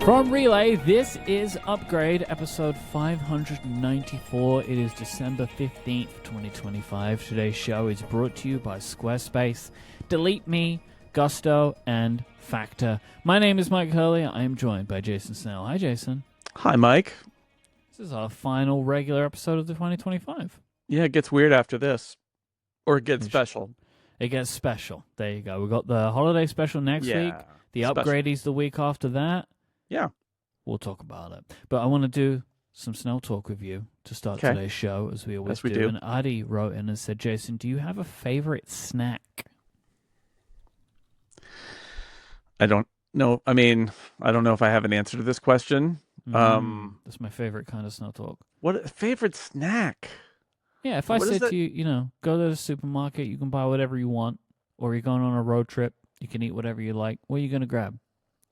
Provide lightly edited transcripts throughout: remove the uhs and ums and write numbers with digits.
From Relay, this is Upgrade, episode 594. It is December 15th, 2025. Today's show is brought to you by Squarespace, Delete Me, Gusto, and Factor. My name is Mike Hurley. I am joined by Jason Snell. Hi, Jason. Hi, Mike. This is our final regular episode of the 2025. Yeah, it gets weird after this. Or it gets special. It gets special. There you go. We've got the holiday special next week. The Upgradies the week after that. Yeah. We'll talk about it. But I want to do some Snell Talk with you to start today's show, as we always do. And Adi wrote in and said, Jason, do you have a favorite snack? I don't know. I mean, I don't know if I have an answer to this question. That's my favorite kind of Snell Talk. What favorite snack? Yeah, if I said to you, go to the supermarket, you can buy whatever you want, or you're going on a road trip, you can eat whatever you like. What are you going to grab?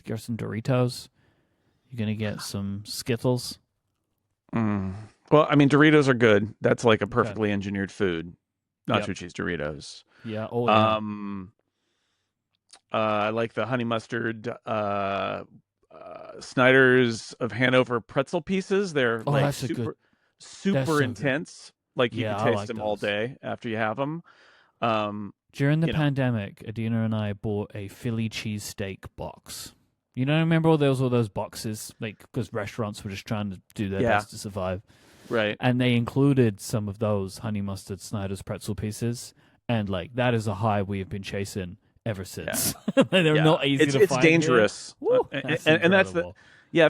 Get some Doritos? You're going to get some Skittles? Well, I mean, Doritos are good. That's like a perfectly engineered food. Nacho cheese Doritos. Yeah. I like the honey mustard Snyder's of Hanover pretzel pieces. They're like super intense. Like you can taste them all day after you have them. During the pandemic, Adina and I bought a Philly cheesesteak box. You don't remember all those boxes, like, because restaurants were just trying to do their best to survive, right? And they included some of those honey mustard Snyder's pretzel pieces, and like that is a high we have been chasing ever since. Yeah. They're not easy to find. It's dangerous, and that's the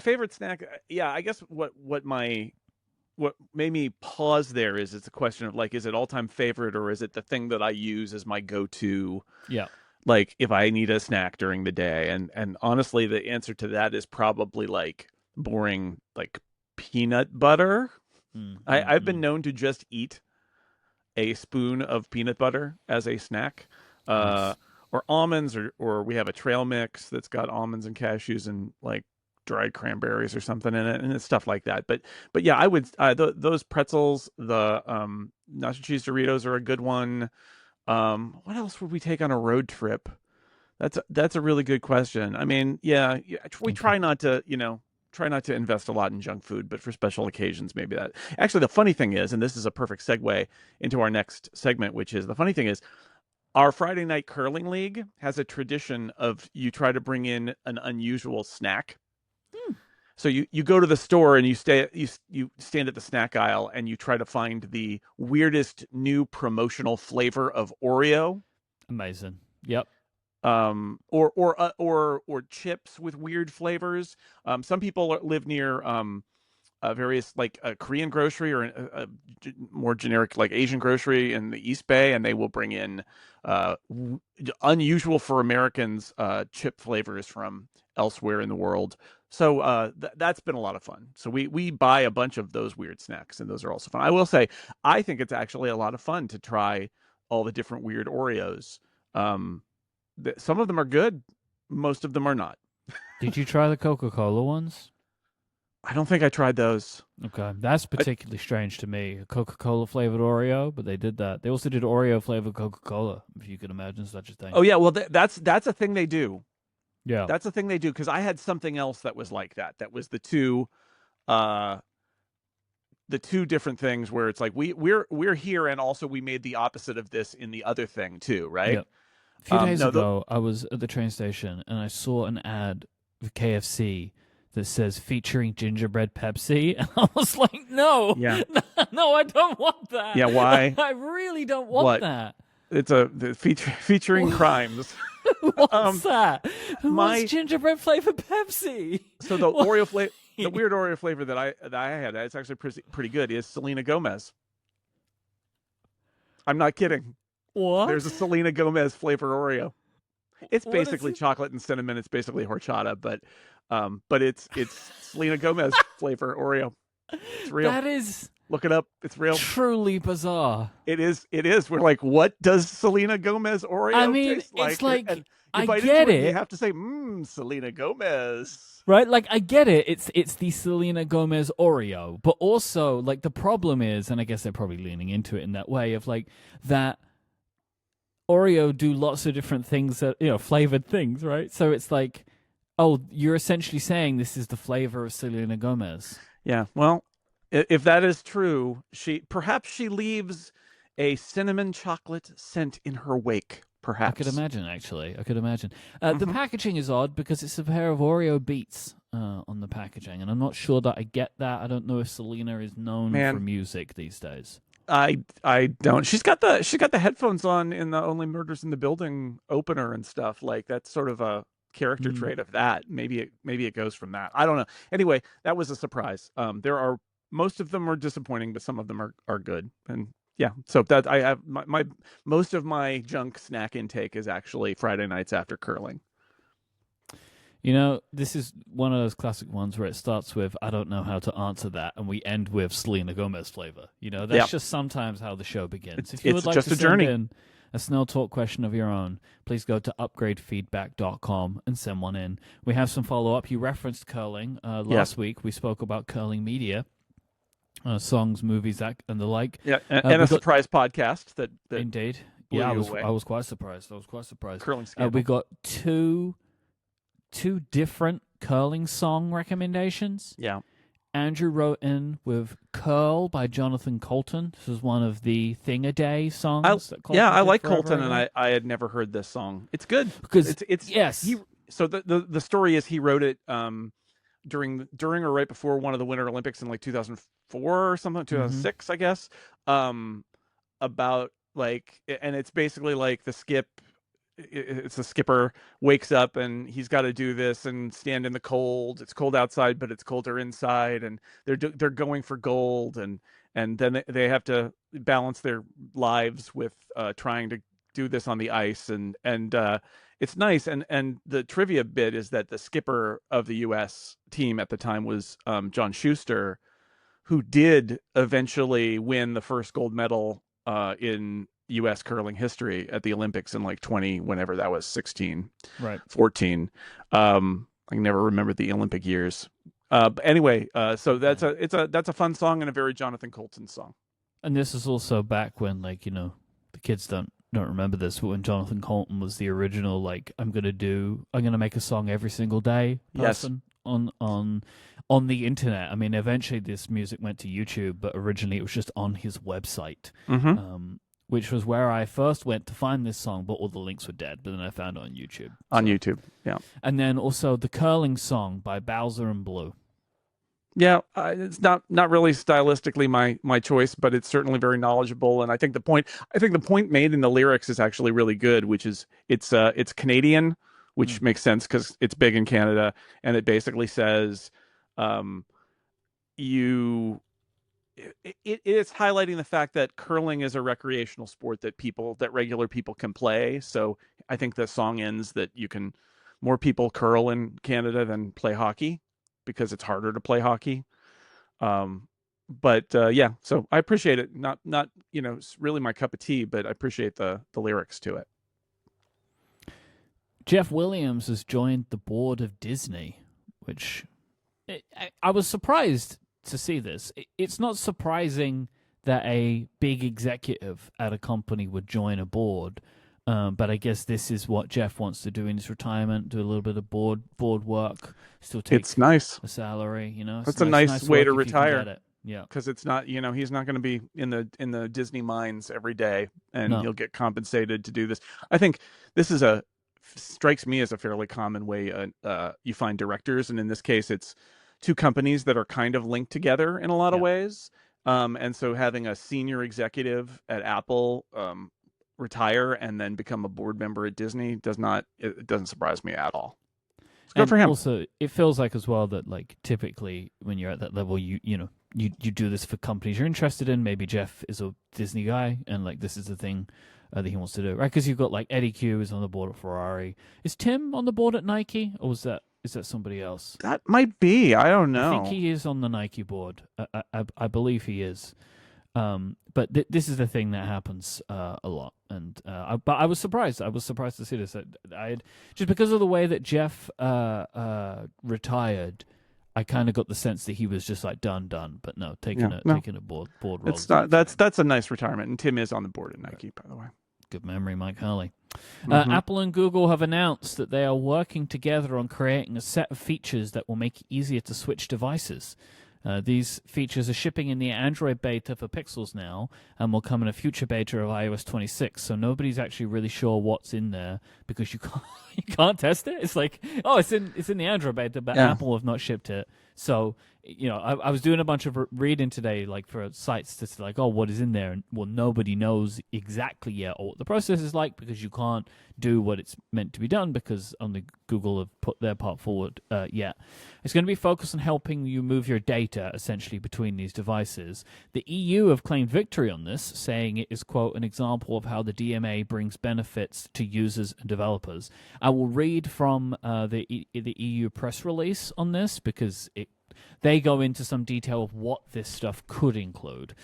favorite snack. Yeah, I guess what made me pause there is it's a question of like, is it all-time favorite or is it the thing that I use as my go-to? Yeah. Like if I need a snack during the day, and honestly, the answer to that is probably like boring, like peanut butter. I've been known to just eat a spoon of peanut butter as a snack, or almonds, or we have a trail mix that's got almonds and cashews and like dried cranberries or something in it, and it's stuff like that. But yeah, I would those pretzels, the nacho cheese Doritos are a good one. What else would we take on a road trip? That's a really good question. I mean, we try not to invest a lot in junk food, but for special occasions, maybe that. Actually, the funny thing is, and this is a perfect segue into our next segment, which is the funny thing is, our Friday night curling league has a tradition of you try to bring in an unusual snack. So you go to the store and you stand at the snack aisle and you try to find the weirdest new promotional flavor of Oreo. Amazing. Yep. Or chips with weird flavors. Some people live near various like a Korean grocery or a more generic like Asian grocery in the East Bay, and they will bring in unusual for Americans chip flavors from elsewhere in the world. So that's been a lot of fun. So we buy a bunch of those weird snacks, and those are also fun. I will say, I think it's actually a lot of fun to try all the different weird Oreos. Some of them are good. Most of them are not. Did you try the Coca-Cola ones? I don't think I tried those. Okay, that's particularly strange to me. A Coca-Cola flavored Oreo, but they did that. They also did Oreo flavored Coca-Cola, if you can imagine such a thing. Oh yeah, well that's a thing they do. Yeah, that's a thing they do, because I had something else that was like that. That was the two different things where it's like we're here, and also we made the opposite of this in the other thing too, right? Yep. A few days ago, I was at the train station and I saw an ad of KFC that says featuring gingerbread Pepsi, and I was like, no, no, I don't want that. Yeah, why? I really don't want that. It's featuring crimes. What's that? Who wants gingerbread flavored Pepsi? So the Oreo flavor, the weird Oreo flavor that I had, it's actually pretty good, is Selena Gomez. I'm not kidding. What? There's a Selena Gomez flavor Oreo. It's basically chocolate and cinnamon. It's basically horchata, but it's Selena Gomez flavor Oreo. It's real. That is. Look it up. It's real. Truly bizarre. It is. We're like, what does Selena Gomez Oreo taste like? It's like, and I get it. You have to say, Selena Gomez. Right? Like, I get it. It's the Selena Gomez Oreo. But also, like, the problem is, and I guess they're probably leaning into it in that way, of like, that Oreo do lots of different things that, flavored things, right? So it's like, Oh, you're essentially saying this is the flavor of Selena Gomez. Yeah, well, if that is true, perhaps she leaves a cinnamon chocolate scent in her wake. I could Perhaps. imagine, actually. I could imagine. The Hmm. packaging is odd because it's a pair of Oreo Beats on the packaging, and I'm not sure that I get that. I don't know if Selena is known for Man, music these days. I don't. She's got the headphones on in the Only Murders in the Building opener and stuff. Like that's sort of a character Mm. trait of that. Maybe it goes from that. I don't know. Anyway, that was a surprise. There are most of them are disappointing, but some of them are good. And yeah, so that I have my most of my junk snack intake is actually Friday nights after curling. You know, this is one of those classic ones where it starts with, I don't know how to answer that, and we end with Selena Gomez flavor. You know, that's Yeah, just sometimes how the show begins. If you it's would like just to a send journey. in a Snell Talk question of your own, please go to upgradefeedback.com and send one in. We have some follow up. You referenced curling. Yeah, Last week, we spoke about curling media, songs, movies, and the like. yeah, and We a got, surprise podcast that indeed. blew Yeah, you away. I was quite surprised. Curling We scandal. got two different curling song recommendations. Yeah. Andrew wrote in with "Curl" by Jonathan Colton. This is one of the Thing-A-Day I songs that yeah, Colton I did like forever Colton, and ago. I had never heard this song. It's good. Because It's he. yes, So the story is he wrote it during or right before one of the Winter Olympics in like 2004 or something, hmm 2006, I guess. Um, about like, and it's basically like the skip. It's the skipper wakes up and he's got to do this and stand in the cold. It's cold outside, but it's colder inside, and they're going for gold, and then they have to balance their lives with trying to do this on the ice, and it's nice. And the trivia bit is that the skipper of the U.S. team at the time was John Schuster, who did eventually win the first gold medal in U.S. curling history at the Olympics in like 20, whenever that was, 16, right. 14. I can never remember the Olympic years. But anyway, so Yeah. that's a fun song and a very Jonathan Colton song. And this is also back when, like, the kids don't remember this, but when Jonathan Colton was the original, like, I'm gonna make a song every single day Yes. person on the internet. I mean, eventually this music went to YouTube, but originally it was just on his website, Mm-hmm. which was where I first went to find this song, but all the links were dead. But then I found it on YouTube. On So, YouTube. Yeah. and then also the curling song by Bowser and Blue. Yeah, it's not really stylistically my choice, but it's certainly very knowledgeable. And I think the point made in the lyrics is actually really good, which is it's Canadian, which Mm. makes sense because it's big in Canada, and it basically says, um, you it is highlighting the fact that curling is a recreational sport that regular people can play. So I think the song ends that more people curl in Canada than play hockey because it's harder to play hockey. Um, but yeah, so I appreciate it. Not it's really my cup of tea, but I appreciate the lyrics to it. Jeff Williams has joined the board of Disney, which I was surprised to see this. It's not surprising that a big executive at a company would join a board, but I guess this is what Jeff wants to do in his retirement: do a little bit of board work, still It's take nice. a salary. It's It's a nice nice way work to if you can get retire it. Yeah, because it's not, he's not going to be in the Disney mines every day, and no, he'll get compensated to do this. I think this is a strikes me as a fairly common way you find directors, and in this case, it's two companies that are kind of linked together in a lot of yeah. ways. And so having a senior executive at Apple retire and then become a board member at Disney it doesn't surprise me at all. It's good And for him. also, it feels like as well that, like, typically when you're at that level, you do this for companies you're interested in. Maybe Jeff is a Disney guy, and like this is the thing that he wants to do, right? Because you've got like Eddie Q is on the board at Ferrari. Is Tim on the board at Nike, or is that somebody else? That might be. I don't I think know. he is on the Nike board. I believe he is. But this is the thing that happens a lot, and but I was surprised. I was surprised to see this. I had, just because of the way that Jeff retired, I kind of got the sense that he was just like done. But no, Yeah, no, taking a board role. it's not. That's a nice retirement, and Tim is on the board at Nike, by the way. Good memory, Mike Hurley. Mm-hmm. Apple and Google have announced that they are working together on creating a set of features that will make it easier to switch devices. These features are shipping in the Android beta for Pixels now and will come in a future beta of iOS 26. So nobody's actually really sure what's in there because you can't test it. It's like, oh, it's in the Android beta, but Apple have not shipped it. So, I was doing a bunch of reading today, like for sites to say, like, oh, what is in there? And well, nobody knows exactly yet or what the process is like because you can't do what it's meant to be done because only Google have put their part forward yet. It's going to be focused on helping you move your data essentially between these devices. The EU have claimed victory on this, saying it is, quote, an example of how the DMA brings benefits to users and developers. I will read from the EU press release on this because they go into some detail of what this stuff could include.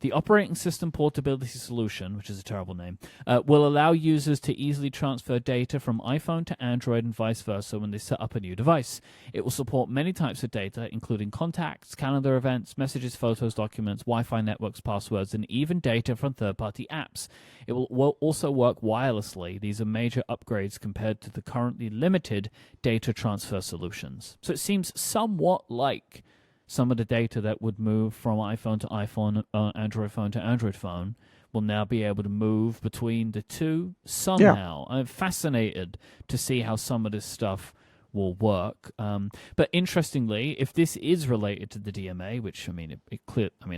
The operating system portability solution, which is a terrible name, will allow users to easily transfer data from iPhone to Android and vice versa when they set up a new device. It will support many types of data, including contacts, calendar events, messages, photos, documents, Wi-Fi networks, passwords, and even data from third-party apps. It will also work wirelessly. These are major upgrades compared to the currently limited data transfer solutions. So it seems somewhat like some of the data that would move from iPhone to iPhone, Android phone to Android phone will now be able to move between the two somehow. Yeah. I'm fascinated to see how some of this stuff will work. But interestingly, if this is related to the DMA, which, I mean,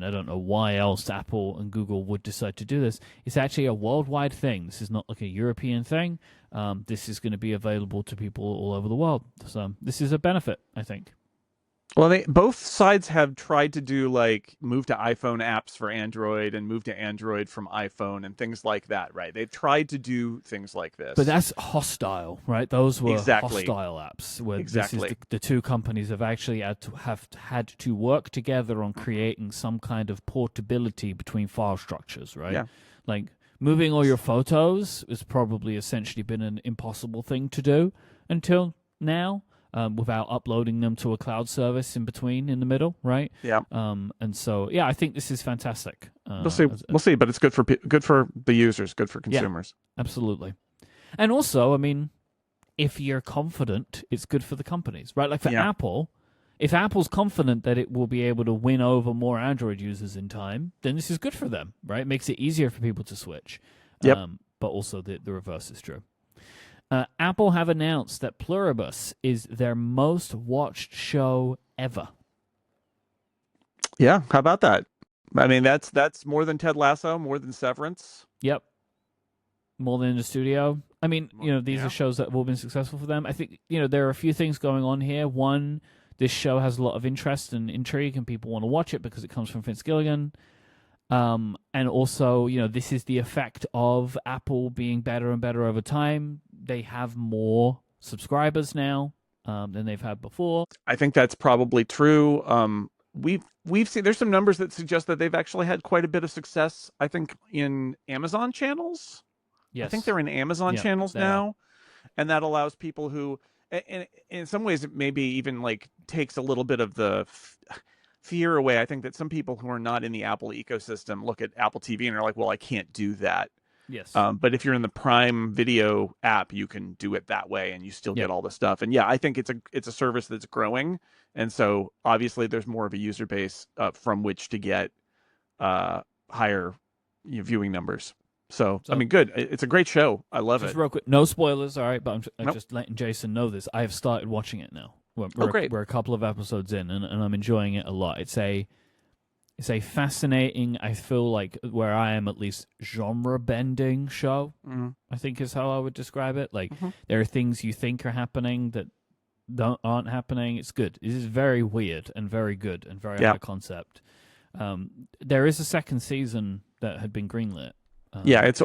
I don't know why else Apple and Google would decide to do this. It's actually a worldwide thing. This is not like a European thing. This is going to be available to people all over the world. So this is a benefit, I think. Well, both sides have tried to do like move to iPhone apps for Android and move to Android from iPhone and things like that, right? They've tried to do things like this. But that's hostile, right? Those were hostile apps where this is the two companies have actually had to work together on creating some kind of portability between file structures, right? Yeah. Like moving all your photos has probably essentially been an impossible thing to do until now. Without uploading them to a cloud service in the middle, right? Yeah. And so, I think this is fantastic. We'll see, but it's good for the users, good for consumers. Yeah, absolutely. And also, I mean, if you're confident, it's good for the companies, right? Like for Apple, if Apple's confident that it will be able to win over more Android users in time, then this is good for them, right? It makes it easier for people to switch. Yep. But also the reverse is true. Apple have announced that Pluribus is their most watched show ever. Yeah, how about that? I mean, that's more than Ted Lasso, more than Severance. Yep. More than In the Studio. I mean, these are shows that have all been successful for them. I think, there are a few things going on here. One, this show has a lot of interest and intrigue, and people want to watch it because it comes from Vince Gilligan. And also, this is the effect of Apple being better and better over time. They have more subscribers now than they've had before. I think that's probably true. We've seen there's some numbers that suggest that they've actually had quite a bit of success. I think in Amazon channels. Yes, I think they're in Amazon channels now, and that allows people who, and in some ways, it maybe even like takes a little bit of the fear away. I think that some people who are not in the Apple ecosystem look at Apple TV and are like, well, I can't do that. Yes. But if you're in the Prime Video app, you can do it that way and you still get all the stuff. And I think it's a service that's growing. And so obviously there's more of a user base from which to get higher viewing numbers. So, I mean, good. It's a great show. I love it. Real quick, no spoilers, all right? But I'm just letting Jason know this. I have started watching it now. Great. We're a couple of episodes in, and I'm enjoying it a lot. It's a fascinating, I feel like, where I am at least, genre-bending show, I think is how I would describe it. Like, there are things you think are happening that aren't happening. It's good. It is very weird and very good and very high concept. There is a second season that had been greenlit. It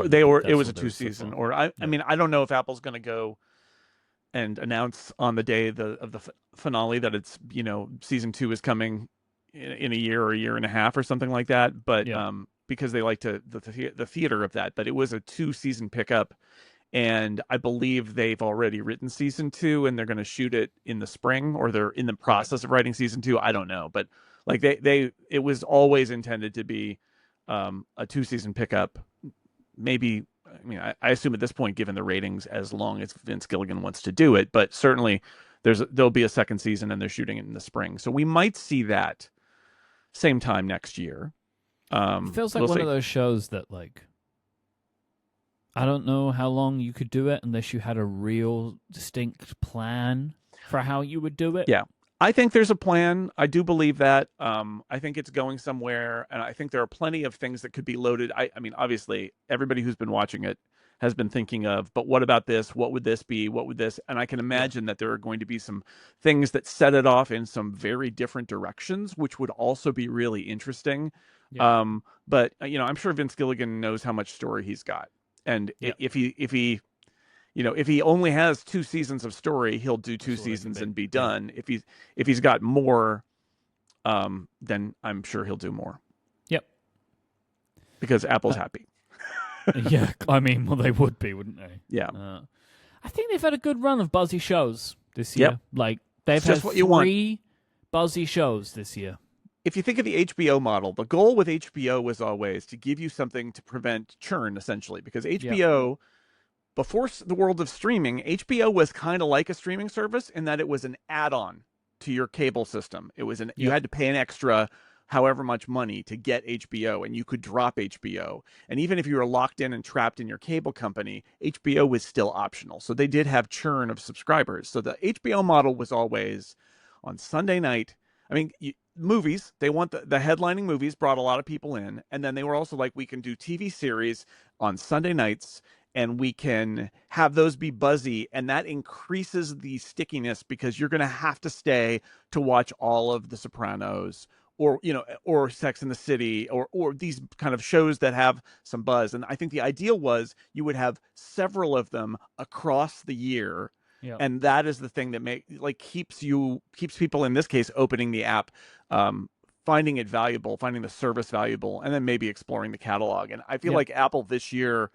was a 2-season. Or I mean, I don't know if Apple's going to go and announce on the day of the finale that it's season 2 is coming in a year or a year and a half or something like that. But because they like the theater of that. But it was a 2-season pickup, and I believe they've already written season 2, and they're going to shoot it in the spring, or they're in the process of writing season 2. I don't know, but like it was always intended to be a 2-season pickup. Maybe I mean, I assume at this point, given the ratings, as long as Vince Gilligan wants to do it, but certainly there'll be a second season and they're shooting it in the spring. So we might see that same time next year. It feels like one of those shows that, like, I don't know how long you could do it unless you had a real distinct plan for how you would do it. Yeah. I think there's a plan. I do believe that. I think it's going somewhere, and I think there are plenty of things that could be loaded. I mean, obviously, everybody who's been watching it has been thinking of, but what about this? What would this be? What would this? And I can imagine that there are going to be some things that set it off in some very different directions, which would also be really interesting. Yeah. But I'm sure Vince Gilligan knows how much story he's got, and if he if he only has 2 seasons of story, he'll do 2 seasons and be done. Yeah. If he's got more, then I'm sure he'll do more. Yep. Because Apple's happy. Yeah, I mean, well, they would be, wouldn't they? Yeah. I think they've had a good run of buzzy shows this year. Yep. Like, they've had 3 buzzy shows this year. If you think of the HBO model, the goal with HBO was always to give you something to prevent churn, essentially, because HBO... Yep. Before the world of streaming, HBO was kind of like a streaming service in that it was an add-on to your cable system. It was you had to pay an extra however much money to get HBO, and you could drop HBO. And even if you were locked in and trapped in your cable company, HBO was still optional. So they did have churn of subscribers. So the HBO model was always on Sunday night. I mean, movies, they want the headlining movies brought a lot of people in. And then they were also like, we can do TV series on Sunday nights, and we can have those be buzzy, and that increases the stickiness because you're going to have to stay to watch all of The Sopranos or Sex and the City or these kind of shows that have some buzz. And I think the ideal was you would have several of them across the year. Yep. And that is the thing that keeps people, in this case, opening the app, finding it valuable, finding the service valuable, and then maybe exploring the catalog. And I feel like Apple this year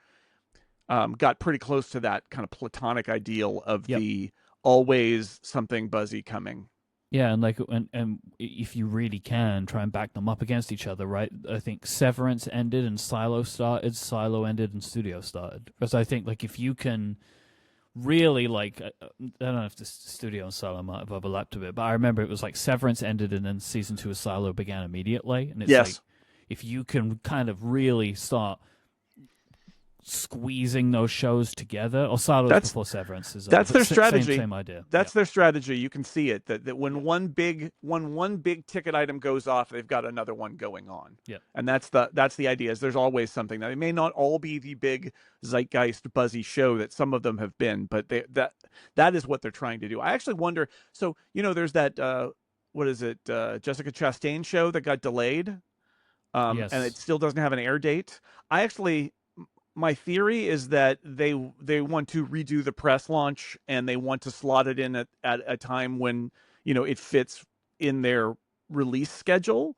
got pretty close to that kind of platonic ideal of the always something buzzy coming. Yeah, and if you really can try and back them up against each other, right? I think Severance ended and Silo started, Silo ended and Studio started. Because I think if you can really I don't know if the Studio and Silo might have overlapped a bit, but I remember it was Severance ended and then season 2 of Silo began immediately, and it's if you can kind of really start squeezing those shows together, or Silo before Severance that's their strategy. Same idea. That's their strategy. You can see it that when one big ticket item goes off, they've got another one going on. Yeah, and that's the idea. Is there's always something. Now, they may not all be the big zeitgeist buzzy show that some of them have been, but that is what they're trying to do. I actually wonder. So there's that what is it, Jessica Chastain show that got delayed, and it still doesn't have an air date. My theory is that they want to redo the press launch, and they want to slot it in at a time when it fits in their release schedule.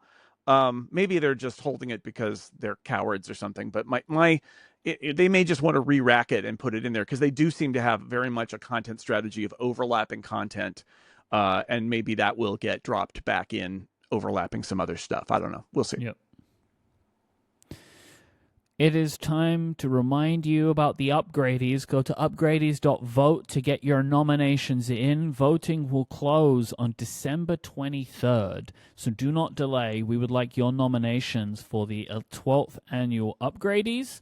Maybe they're just holding it because they're cowards or something. But they may just want to re-rack it and put it in there, because they do seem to have very much a content strategy of overlapping content, and maybe that will get dropped back in, overlapping some other stuff. I don't know. We'll see. Yep. It is time to remind you about the Upgradies. Go to upgradies.vote to get your nominations in. Voting will close on December 23rd, so do not delay. We would like your nominations for the 12th annual Upgradies.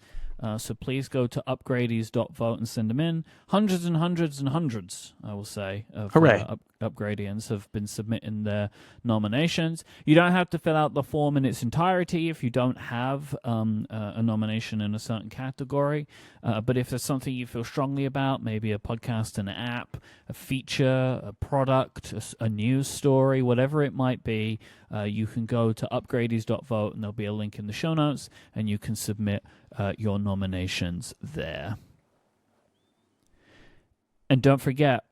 So please go to upgradies.vote and send them in. Hundreds and hundreds and hundreds, I will say, of Upgradians have been submitting their nominations. You don't have to fill out the form in its entirety if you don't have a nomination in a certain category. But if there's something you feel strongly about, maybe a podcast, an app, a feature, a product, a news story, whatever it might be, you can go to upgradies.vote, and there'll be a link in the show notes, and you can submit your nominations there. And don't forget,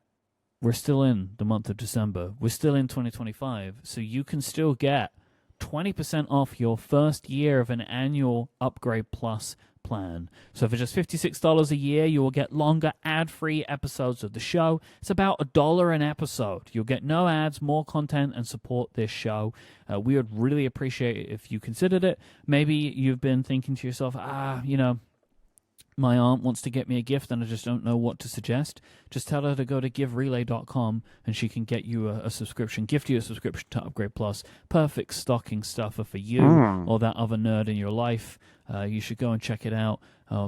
we're still in the month of December. We're still in 2025, so you can still get 20% off your first year of an annual Upgrade Plus plan. So for just $56 a year, you will get longer ad-free episodes of the show. It's about $1 an episode. You'll get no ads, more content, and support this show. We would really appreciate it if you considered it. Maybe you've been thinking to yourself, my aunt wants to get me a gift and I just don't know what to suggest, just tell her to go to giverelay.com and she can get you a subscription, gift you a subscription to Upgrade Plus. Perfect stocking stuffer for you or that other nerd in your life. You should go and check it out.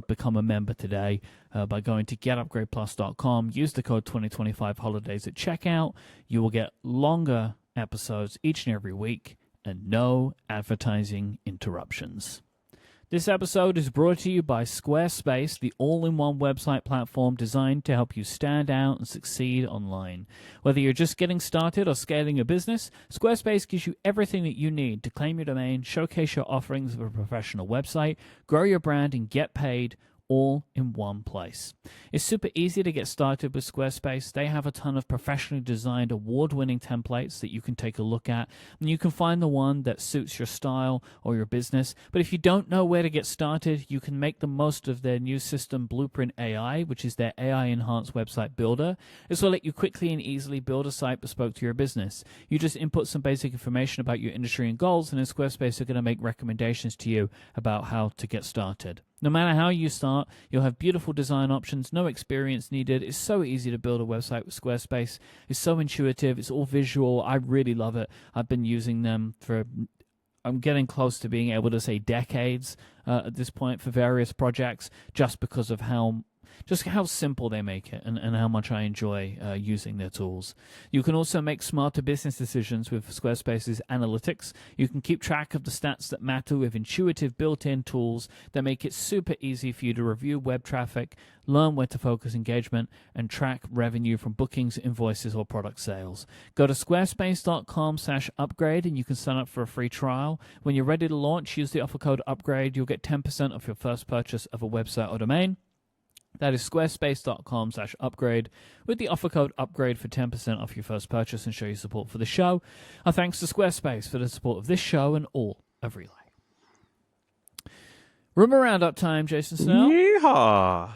Become a member today by going to getupgradeplus.com. Use the code 2025 holidays at checkout. You will get longer episodes each and every week and no advertising interruptions. This episode is brought to you by Squarespace, the all-in-one website platform designed to help you stand out and succeed online. Whether you're just getting started or scaling a business, Squarespace gives you everything that you need to claim your domain, showcase your offerings of a professional website, grow your brand, and get paid all in one place. It's super easy to get started with Squarespace. They have a ton of professionally designed, award-winning templates that you can take a look at, and you can find the one that suits your style or your business. But if you don't know where to get started, you can make the most of their new system, Blueprint AI, which is their AI-enhanced website builder. This will let you quickly and easily build a site bespoke to your business. You just input some basic information about your industry and goals, and then Squarespace are going to make recommendations to you about how to get started. No matter how you start, you'll have beautiful design options, no experience needed. It's so easy to build a website with Squarespace. It's so intuitive. It's all visual. I really love it. I've been using them I'm getting close to being able to say decades at this point for various projects, just because of how simple they make it and how much I enjoy using their tools. You can also make smarter business decisions with Squarespace's analytics. You can keep track of the stats that matter with intuitive built-in tools that make it super easy for you to review web traffic, learn where to focus engagement, and track revenue from bookings, invoices, or product sales. Go to squarespace.com/upgrade and you can sign up for a free trial. When you're ready to launch, use the offer code UPGRADE. You'll get 10% off your first purchase of a website or domain. That is squarespace.com/upgrade with the offer code UPGRADE for 10% off your first purchase and show your support for the show. Our thanks to Squarespace for the support of this show and all of Relay. Rumor Roundup time, Jason Snell. Yeehaw!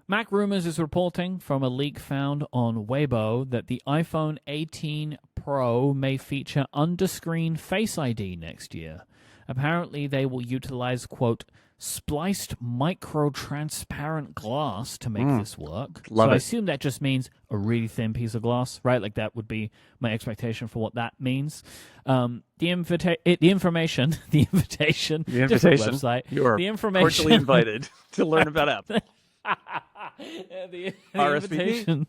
Mac Rumors is reporting from a leak found on Weibo that the iPhone 18 Pro may feature under-screen Face ID next year. Apparently, they will utilize, quote, spliced micro-transparent glass to make this work. Love it. I assume that just means a really thin piece of glass, right? Like that would be my expectation for what that means. The invitation, website. You are the information cordially invited to learn about Apple. the RSVP. invitation.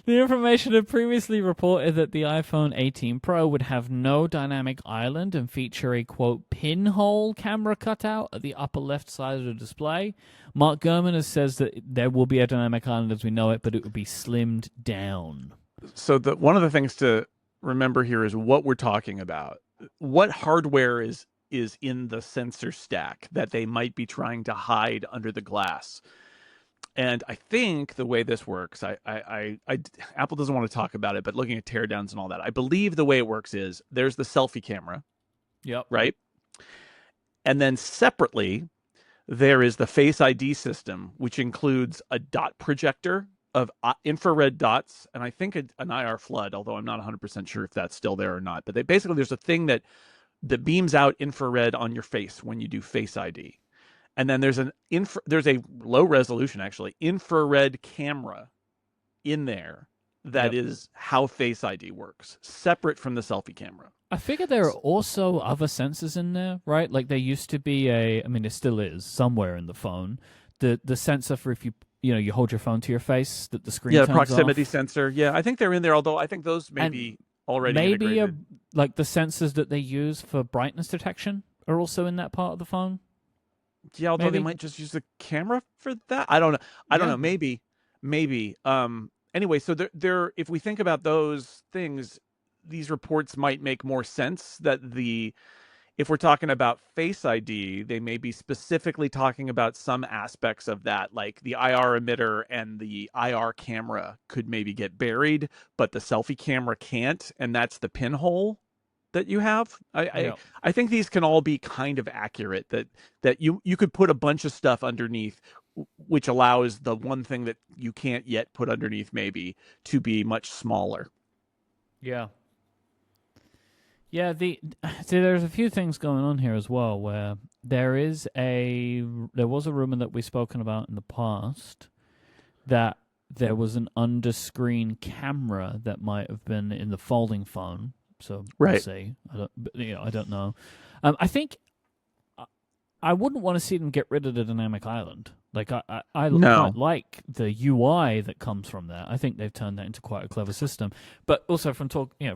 The information had previously reported that the iPhone 18 Pro would have no dynamic island and feature a, quote, pinhole camera cutout at the upper left side of the display. Mark Gurman says that there will be a dynamic island as we know it, but it would be slimmed down. So one of the things to remember here is what we're talking about. What hardware is in the sensor stack that they might be trying to hide under the glass? And I think the way this works, Apple doesn't want to talk about it, but looking at teardowns and all that, I believe the way it works is there's the selfie camera. Yep. Right? And then separately, there is the Face ID system, which includes a dot projector of infrared dots, and I think an IR flood, although I'm not 100% sure if that's still there or not. But there's a thing that beams out infrared on your face when you do Face ID. And then there's a low resolution, actually, infrared camera in there that is how Face ID works, separate from the selfie camera. I figure there are also other sensors in there, right? Like there used to be there still is somewhere in the phone, the sensor for if you hold your phone to your face, that the screen turns proximity off. sensor. Yeah, I think they're in there, although I think those may be already integrated. Like the sensors that they use for brightness detection are also in that part of the phone. Yeah, although they might just use the camera for that. I don't know. I don't know. Maybe. Anyway, so there. If we think about those things, these reports might make more sense. That if we're talking about Face ID, they may be specifically talking about some aspects of that, like the IR emitter and the IR camera could maybe get buried, but the selfie camera can't, and that's the pinhole that you have. I think these can all be kind of accurate, that you could put a bunch of stuff underneath, which allows the one thing that you can't yet put underneath maybe to be much smaller. Yeah, Yeah, there's a few things going on here as well. Where there was a rumor that we've spoken about in the past that there was an under-screen camera that might have been in the folding phone. So we'll see. I don't know. I think I wouldn't want to see them get rid of the dynamic island. Like I quite like the UI that comes from that. I think they've turned that into quite a clever system. But also from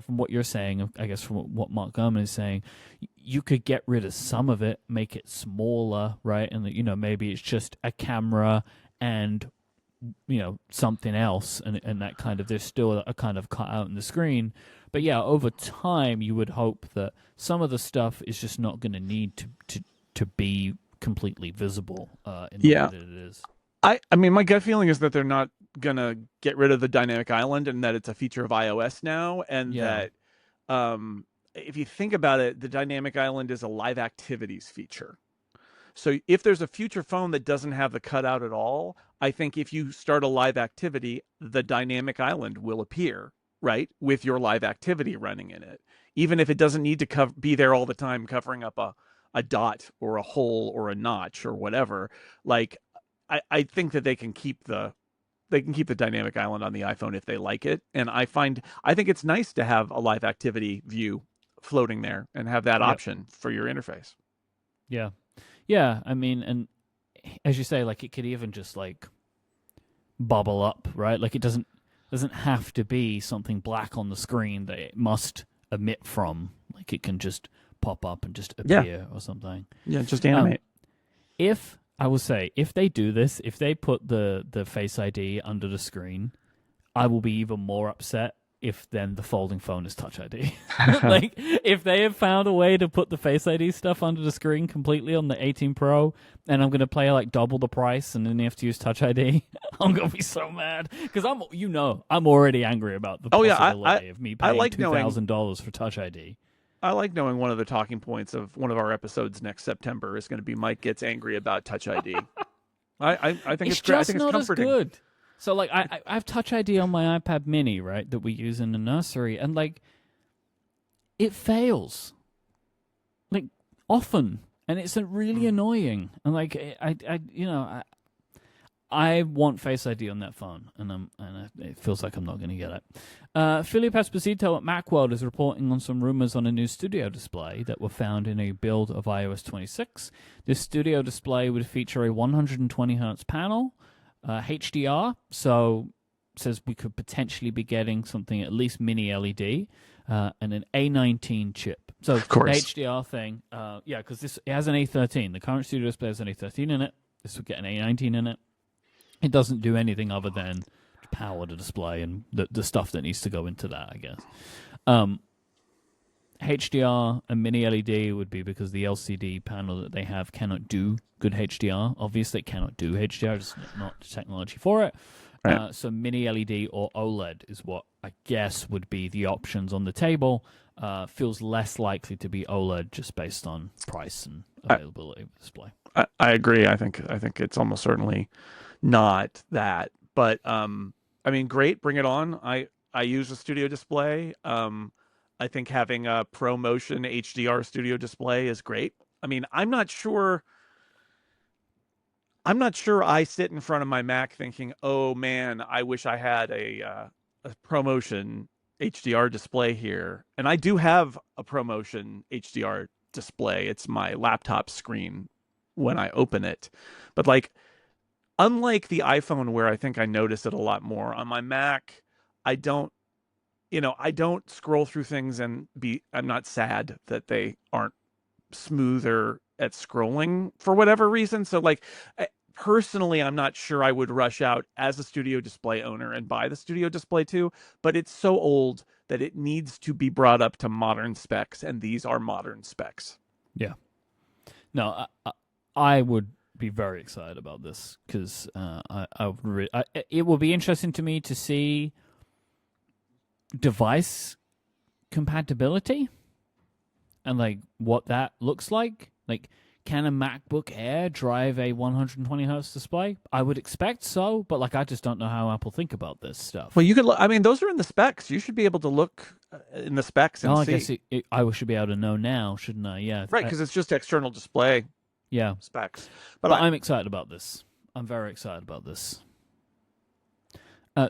what you're saying, I guess from what Mark Gurman is saying, you could get rid of some of it, make it smaller, right? And maybe it's just a camera and something else, and that kind of, there's still a kind of cut out in the screen. But yeah, over time you would hope that some of the stuff is just not going to need to be completely visible in the way that it is. I mean, my gut feeling is that they're not going to get rid of the dynamic island, and that it's a feature of iOS now, and that if you think about it, the dynamic island is a live activities feature. So if there's a future phone that doesn't have the cutout at all, I think if you start a live activity, the dynamic island will appear, right, with your live activity running in it, even if it doesn't need to be there all the time covering up a dot or a hole or a notch or whatever. Like, I think that they can keep the dynamic island on the iPhone if they like it. And I think it's nice to have a live activity view floating there and have that option for your interface. Yeah. Yeah, I mean, and as you say, like, it could even just like bubble up, right? Like, it doesn't have to be something black on the screen that it must emit from. Like, it can just pop up and just appear or something. Yeah, just animate. If they do this, if they put the Face ID under the screen, I will be even more upset if then the folding phone is Touch ID. Like, if they have found a way to put the Face ID stuff under the screen completely on the 18 Pro, and I'm going to pay like double the price and then you have to use Touch ID, I'm going to be so mad. Because I'm already angry about the possibility of me paying $2,000 for Touch ID. I like knowing one of the talking points of one of our episodes next September is going to be Mike gets angry about Touch ID. I think it's great. I think it's comforting. As good. So, like, I have Touch ID on my iPad mini, right, that we use in the nursery, and, like, it fails. Like, often. And it's really annoying. And, like, I want Face ID on that phone, and it feels like I'm not going to get it. Philip Esposito at Macworld is reporting on some rumors on a new studio display that were found in a build of iOS 26. This studio display would feature a 120 Hz panel, HDR, so it says we could potentially be getting something at least mini LED, and an A19 chip. So of course, the HDR thing, because it has an A13. The current studio display has an A13 in it. This would get an A19 in it. It doesn't do anything other than power the display and the stuff that needs to go into that, I guess. HDR and mini LED would be because the LCD panel that they have cannot do good HDR. Obviously, it cannot do HDR. It's not the technology for it. Right. So mini LED or OLED is what I guess would be the options on the table. Feels less likely to be OLED just based on price and availability of the display. I agree. I think it's almost certainly not that. But I mean, great. Bring it on. I use a studio display. I think having a ProMotion HDR studio display is great. I mean, I'm not sure I sit in front of my Mac thinking, oh man, I wish I had a ProMotion HDR display here. And I do have a ProMotion HDR display. It's my laptop screen when I open it. But like, unlike the iPhone where I think I notice it a lot more, on my Mac, I don't scroll through things and I'm not sad that they aren't smoother at scrolling for whatever reason. So like, personally, I'm not sure I would rush out as a studio display owner and buy the studio display too, but it's so old that it needs to be brought up to modern specs, and these are modern specs. Yeah. No, I would be very excited about this because it will be interesting to me to see device compatibility and like what that looks like. Like, Can a MacBook Air drive a 120 hertz display? I would expect so, but like I just don't know how Apple think about this stuff. Well, you could. I mean, those are in the specs. You should be able to look in the specs and Oh, I see. guess I should be able to know now, shouldn't I? Yeah, Right, because it's just external display yeah. specs. But I'm excited about this. I'm very excited about this.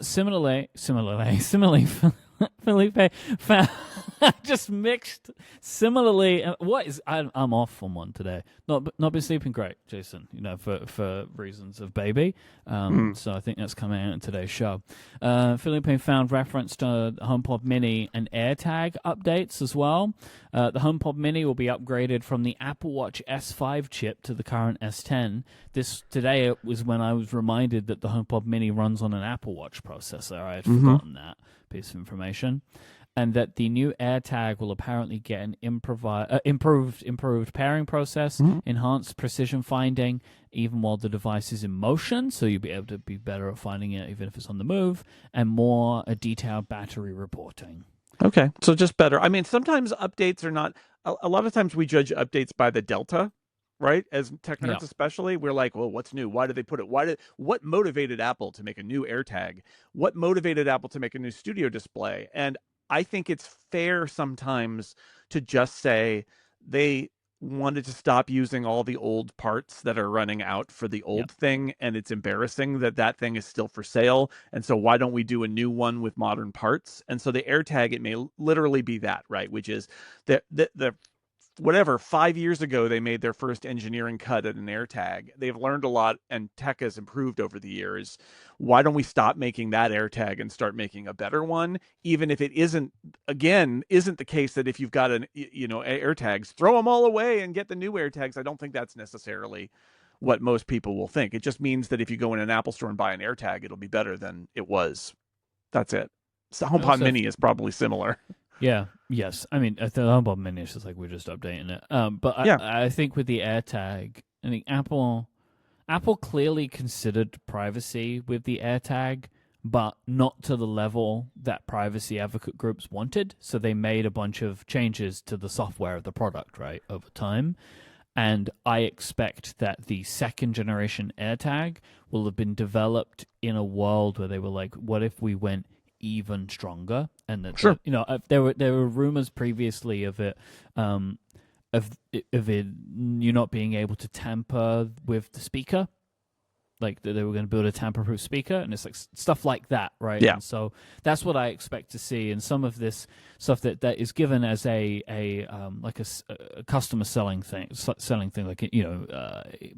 Similarly, Felipe found just mixed. Similarly, what is I'm off on one today. Not been sleeping great, Jason. You know, for reasons of baby. So I think that's coming out in today's show. Felipe found reference to HomePod Mini and AirTag updates as well. The HomePod Mini will be upgraded from the Apple Watch S5 chip to the current S10. Today was when I was reminded that the HomePod Mini runs on an Apple Watch processor. I had forgotten that piece of information. And that the new AirTag will apparently get an improved pairing process, enhanced precision finding, even while the device is in motion, so you'll be able to be better at finding it even if it's on the move, and more detailed battery reporting. Okay, so just better. I mean, sometimes updates are not. A lot of times we judge updates by the delta, right? As tech nerds, especially, we're like, well, what's new? Why did they put it? What motivated Apple to make a new AirTag? What motivated Apple to make a new Studio display? And I think it's fair sometimes to just say they wanted to stop using all the old parts that are running out for the old thing, and it's embarrassing that thing is still for sale, and so why don't we do a new one with modern parts? And so the AirTag, it may literally be that, right? Which is the whatever, 5 years ago they made their first engineering cut at an AirTag. They've learned a lot and tech has improved over the years. Why don't we stop making that AirTag and start making a better one? Even if it isn't the case that if you've got AirTags, throw them all away and get the new AirTags. I don't think that's necessarily what most people will think. It just means that if you go in an Apple store and buy an AirTag, it'll be better than it was. That's it. So HomePod Mini is probably similar. Yeah. Yes. I mean, the HomePod Mini is just like we're just updating it. But I think with the AirTag, I think Apple clearly considered privacy with the AirTag, but not to the level that privacy advocate groups wanted. So they made a bunch of changes to the software of the product, right, over time. And I expect that the second generation AirTag will have been developed in a world where they were like, what if we went even stronger? And that there were rumors previously of it you not being able to tamper with the speaker, like that they were going to build a tamper-proof speaker, and it's like stuff like that, right? Yeah. And so that's what I expect to see, and some of this stuff that is given as a customer selling thing, like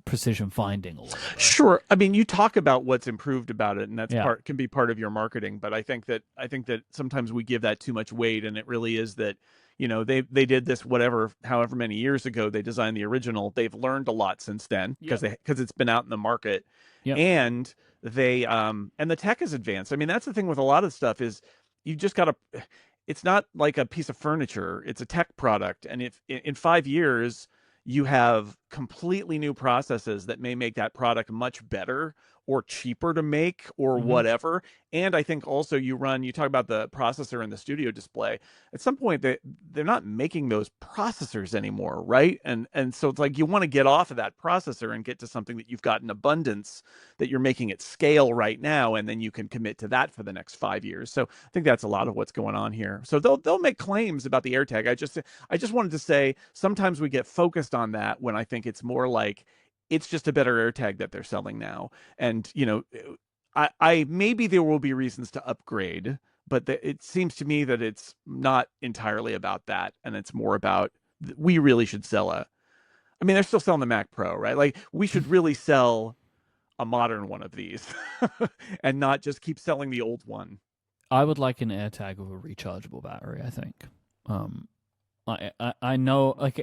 precision finding or whatever. Sure. I mean, you talk about what's improved about it, and that's can be part of your marketing. But I think that sometimes we give that too much weight, and it really is that they did this however many years ago they designed the original. They've learned a lot since then because it's been out in the market. Yep. And they and the tech is advanced. I mean, that's the thing with a lot of stuff is you just got to. It's not like a piece of furniture. It's a tech product, and if in 5 years you have completely new processes that may make that product much better or cheaper to make or whatever. And I think also you talk about the processor and the Studio display. At some point, they're not making those processors anymore, right? And so it's like you want to get off of that processor and get to something that you've got in abundance, that you're making at scale right now, and then you can commit to that for the next 5 years. So I think that's a lot of what's going on here. So they'll make claims about the AirTag. I just wanted to say sometimes we get focused on that when I think it's more like it's just a better AirTag that they're selling now. And, I maybe there will be reasons to upgrade, but it seems to me that it's not entirely about that. And it's more about, we really should sell they're still selling the Mac Pro, right? Like we should really sell a modern one of these and not just keep selling the old one. I would like an AirTag with a rechargeable battery, I think. I know, like,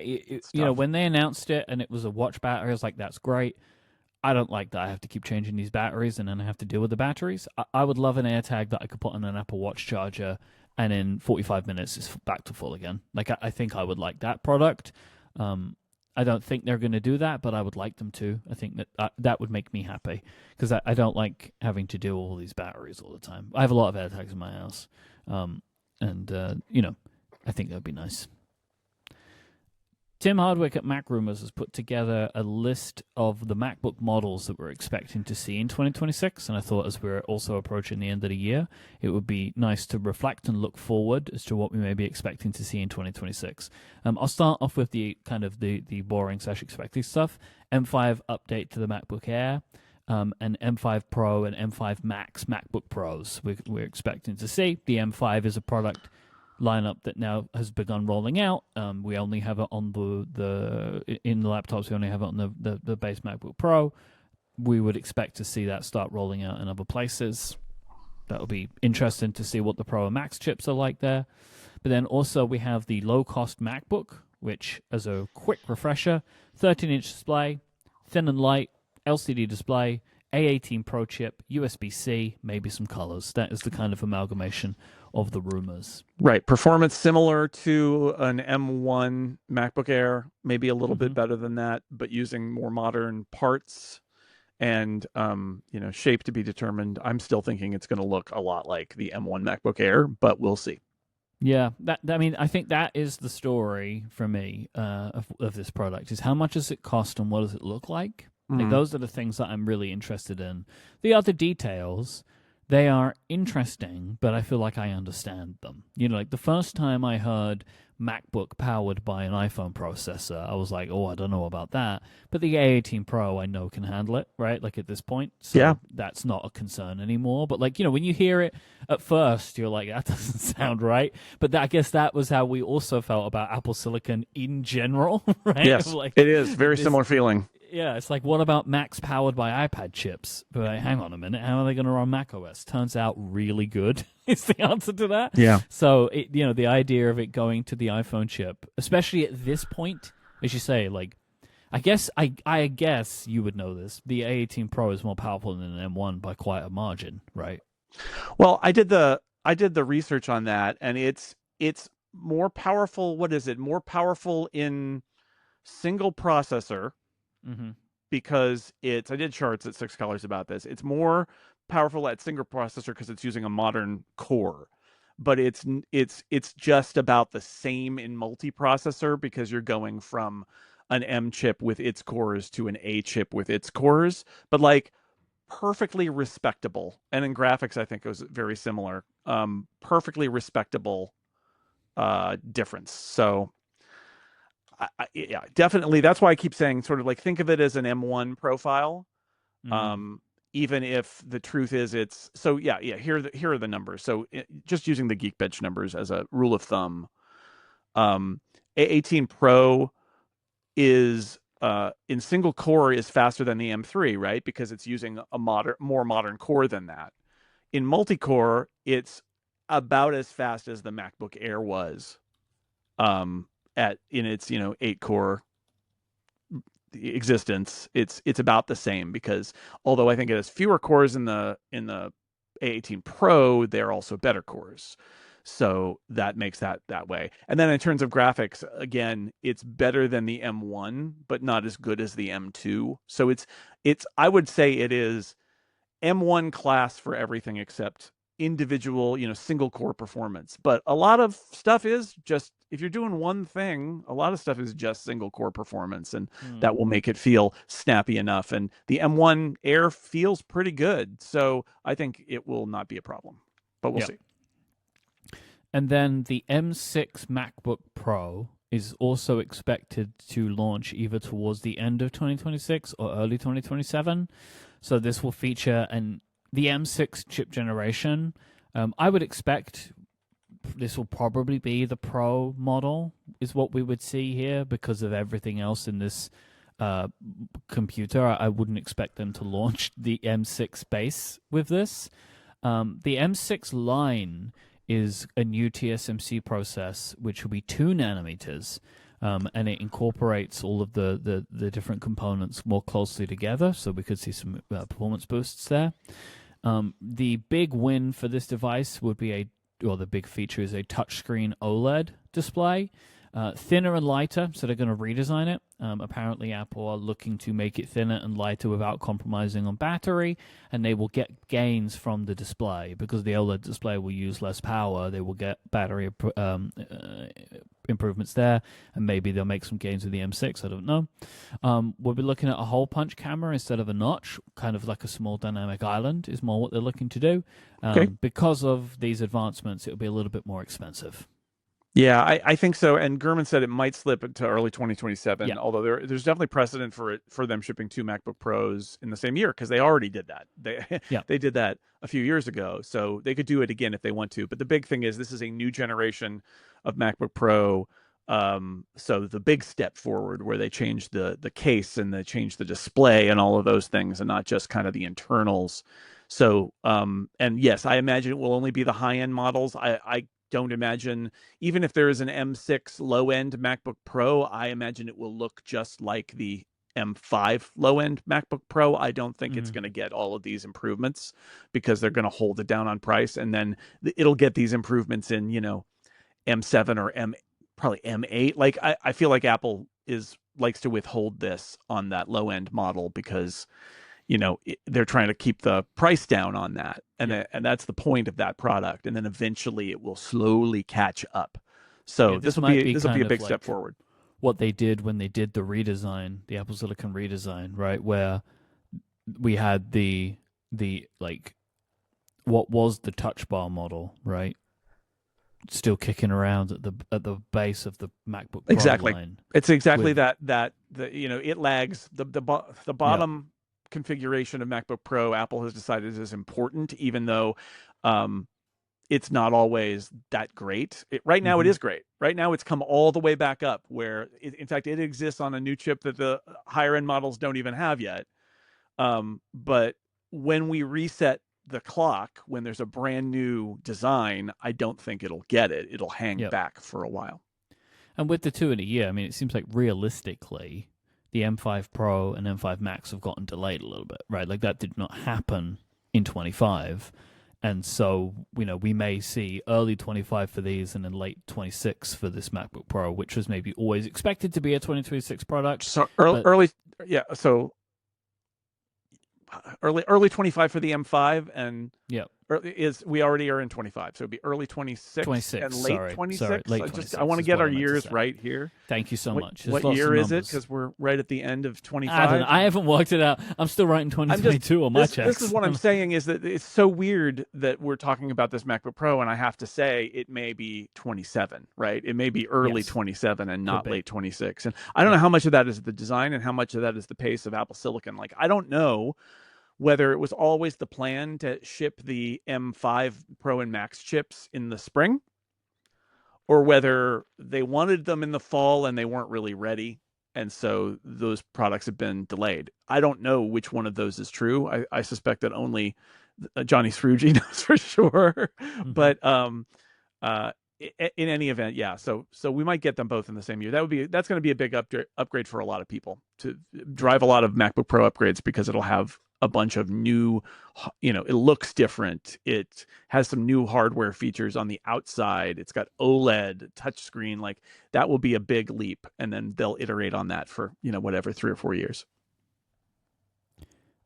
when they announced it and it was a watch battery, I was like, that's great. I don't like that I have to keep changing these batteries and then I have to deal with the batteries. I would love an AirTag that I could put on an Apple Watch charger and in 45 minutes it's back to full again. Like, I think I would like that product. I don't think they're going to do that, but I would like them to. I think that would make me happy because I don't like having to deal with all these batteries all the time. I have a lot of AirTags in my house. I think that would be nice. Tim Hardwick at Mac Rumors has put together a list of the MacBook models that we're expecting to see in 2026, and I thought as we're also approaching the end of the year, it would be nice to reflect and look forward as to what we may be expecting to see in 2026. I'll start off with the kind of the boring / expecting stuff. M5 update to the MacBook Air, and M5 Pro and M5 Max MacBook Pros we're expecting to see. The M5 is a product lineup that now has begun rolling out. We only have it on in the laptops. We only have it on the base MacBook Pro. We would expect to see that start rolling out in other places. That'll be interesting to see what the Pro and Max chips are like there. But then also we have the low-cost MacBook, which, as a quick refresher, 13-inch display, thin and light, LCD display, A18 Pro chip, USB-C, maybe some colors. That is the kind of amalgamation of the rumors. Right. Performance similar to an M1 MacBook Air, maybe a little bit better than that, but using more modern parts and, shape to be determined. I'm still thinking it's going to look a lot like the M1 MacBook Air, but we'll see. Yeah, I think that is the story for me of this product, is how much does it cost and what does it look like? Like, those are the things that I'm really interested in. The other details, they are interesting, but I feel like I understand them. Like the first time I heard MacBook powered by an iPhone processor, I was like, oh, I don't know about that. But the A18 Pro, I know, can handle it, right? Like at this point. So that's not a concern anymore. But like, when you hear it at first, you're like, that doesn't sound right. But I guess that was how we also felt about Apple Silicon in general, right? Yes, like, it is. Very similar feeling. Yeah, it's like, what about Macs powered by iPad chips? But like, hang on a minute, how are they going to run macOS? Turns out really good is the answer to that. Yeah. So, the idea of it going to the iPhone chip, especially at this point, as you say, like, I guess you would know this. The A18 Pro is more powerful than an M1 by quite a margin, right? Well, I did the research on that, and it's more powerful. What is it? More powerful in single processor. Because I did charts at 6 Colors about this. It's more powerful at single processor because it's using a modern core, but it's just about the same in multiprocessor because you're going from an M chip with its cores to an A chip with its cores, but like perfectly respectable. And in graphics, I think it was very similar. Perfectly respectable difference. So. Yeah, definitely. That's why I keep saying sort of like think of it as an M1 profile. Even if the truth is it's so here are the numbers. So just using the Geekbench numbers as a rule of thumb, A18 Pro is in single core is faster than the M3, right? Because it's using a more modern core than that. In multi-core, it's about as fast as the MacBook Air was. In its 8-core existence, it's about the same because although I think it has fewer cores in the A18 Pro, they're also better cores, so that makes that way. And then in terms of graphics, again, it's better than the M1, but not as good as the M2. So it's I would say it is M1 class for everything except individual, single core performance. But a lot of stuff is just, if you're doing one thing, a lot of stuff is just single core performance, and that will make it feel snappy enough. And the M1 Air feels pretty good. So I think it will not be a problem, but we'll see. And then the M6 MacBook Pro is also expected to launch either towards the end of 2026 or early 2027. So this will feature the M6 chip generation. I would expect this will probably be the Pro model, is what we would see here, because of everything else in this computer. I wouldn't expect them to launch the M6 base with this. The M6 line is a new TSMC process, which will be 2 nanometers, and it incorporates all of the different components more closely together, so we could see some performance boosts there. The big win for this device would be the big feature is a touchscreen OLED display. Thinner and lighter, so they're going to redesign it. Apparently, Apple are looking to make it thinner and lighter without compromising on battery, and they will get gains from the display because the OLED display will use less power. They will get battery improvements there, and maybe they'll make some gains with the M6. I don't know. We'll be looking at a hole punch camera instead of a notch, kind of like a small dynamic island is more what they're looking to do. Because of these advancements, it'll be a little bit more expensive. Yeah, I think so. And Gurman said it might slip into early 2027, although there's definitely precedent for them shipping 2 MacBook Pros in the same year because they already did that. They did that a few years ago, so they could do it again if they want to. But the big thing is this is a new generation of MacBook Pro, so the big step forward where they changed the case and they changed the display and all of those things and not just kind of the internals. So, and yes, I imagine it will only be the high-end models. I don't imagine, even if there is an M6 low-end MacBook Pro, I imagine it will look just like the M5 low-end MacBook Pro. I don't think it's going to get all of these improvements because they're going to hold it down on price, and then it'll get these improvements in, M7 or probably M8. Like I feel like Apple likes to withhold this on that low-end model because they're trying to keep the price down on that. And that's the point of that product. And then eventually it will slowly catch up. So this will be a big step forward. What they did when they did the redesign, the Apple Silicon redesign, right? Where we had the what was the touch bar model, right? Still kicking around at the base of the MacBook Pro line. It's exactly that it lags the bottom configuration of MacBook Pro. Apple has decided is important, even though it's not always that great. Right now, it is great. Right now, it's come all the way back up where, in fact, it exists on a new chip that the higher end models don't even have yet. But when we reset the clock, when there's a brand new design, I don't think it'll get it. It'll hang back for a while. And with the 2 in a year, I mean, it seems like realistically, the M5 Pro and M5 Max have gotten delayed a little bit, right? Like that did not happen in 25. And so, we may see early 25 for these and then late 26 for this MacBook Pro, which was maybe always expected to be a 2026 product. So early 25 for the M5 and we already are in 25, so it'd be early 26 and late 26. I want to get our years right here. Thank you so much. What year is it? Because we're right at the end of 25. I haven't worked it out. I'm still writing 2022 on my checks. This is what I'm saying is that it's so weird that we're talking about this MacBook Pro, and I have to say it may be 27, right? It may be early 27 and not late 26. And I don't know how much of that is the design and how much of that is the pace of Apple Silicon. Like, I don't know whether it was always the plan to ship the M5 Pro and Max chips in the spring, or whether they wanted them in the fall and they weren't really ready, and so those products have been delayed. I don't know which one of those is true. I suspect that only Johnny Scrooge knows for sure. But in any event, so we might get them both in the same year. That's going to be a big upgrade for a lot of people, to drive a lot of MacBook Pro upgrades, because it'll have a bunch of new, it looks different. It has some new hardware features on the outside. It's got OLED touchscreen. Like, that will be a big leap. And then they'll iterate on that for, whatever, 3 or 4 years.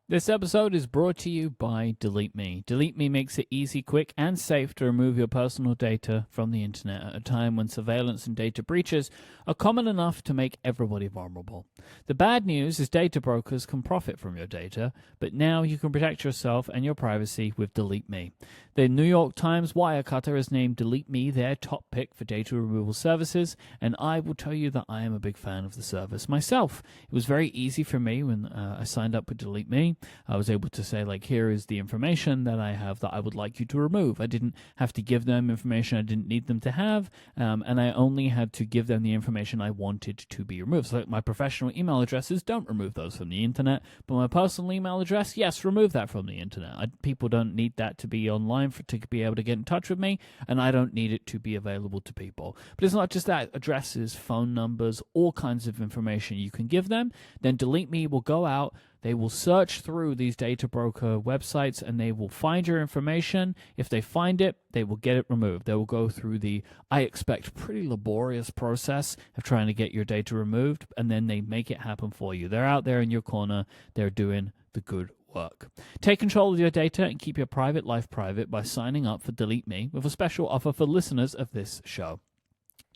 This episode is brought to you by Delete Me. Delete Me makes it easy, quick, and safe to remove your personal data from the internet at a time when surveillance and data breaches are common enough to make everybody vulnerable. The bad news is data brokers can profit from your data, but now you can protect yourself and your privacy with Delete Me. The New York Times Wirecutter has named Delete Me their top pick for data removal services, and I will tell you that I am a big fan of the service myself. It was very easy for me when I signed up with Delete Me. I was able to say, like, here is the information that I have that I would like you to remove. I didn't have to give them information I didn't need them to have, and I only had to give them the information I wanted to be removed. So, like, my professional email addresses, don't remove those from the internet, but my personal email address, yes, remove that from the internet. People don't need that to be online to be able to get in touch with me, and I don't need it to be available to people. But it's not just that. Addresses, phone numbers, all kinds of information you can give them. Then Delete Me will go out, They will search through these data broker websites and they will find your information. If they find it, they will get it removed. They will go through the, I expect, pretty laborious process of trying to get your data removed, and then they make it happen for you. They're out there in your corner. They're doing the good work. Take control of your data and keep your private life private by signing up for Delete Me with a special offer for listeners of this show.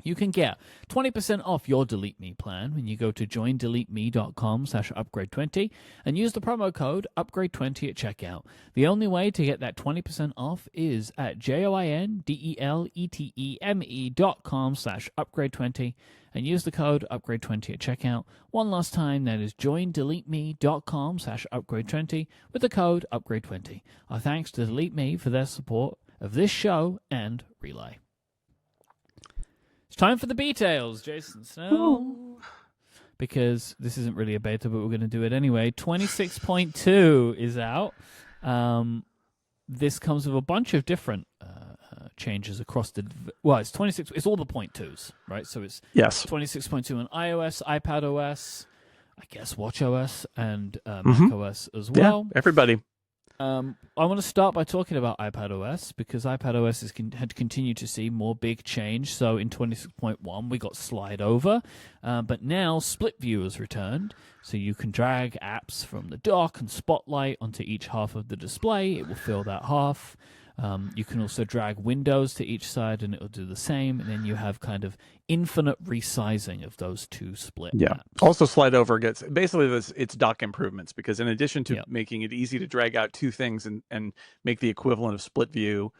You can get 20% off your Delete Me plan when you go to joindeleteme.com/upgrade20 and use the promo code upgrade20 at checkout. The only way to get that 20% off is at joindeleteme.com/upgrade20 and use the code upgrade20 at checkout. One last time, that is joindeleteme.com/upgrade20 with the code upgrade20. Our thanks to Delete Me for their support of this show and Relay. It's time for the Betails, Jason Snell. Ooh. Because this isn't really a beta, but we're going to do it anyway. 26.2 is out. This comes with a bunch of different changes across the... Well, it's 26... It's all the .2s, right? So it's 26.2 on iOS, iPadOS, I guess watchOS, and macOS as well. Yeah, everybody. I want to start by talking about iPadOS because iPadOS had continued to see more big change. So in 26.1, we got slide over, but now split view has returned. So you can drag apps from the dock and Spotlight onto each half of the display. It will fill that half. You can also drag windows to each side and it will do the same. And then you have kind of infinite resizing of those two split apps. Also slide over gets basically it's dock improvements because in addition to making it easy to drag out two things and make the equivalent of split view,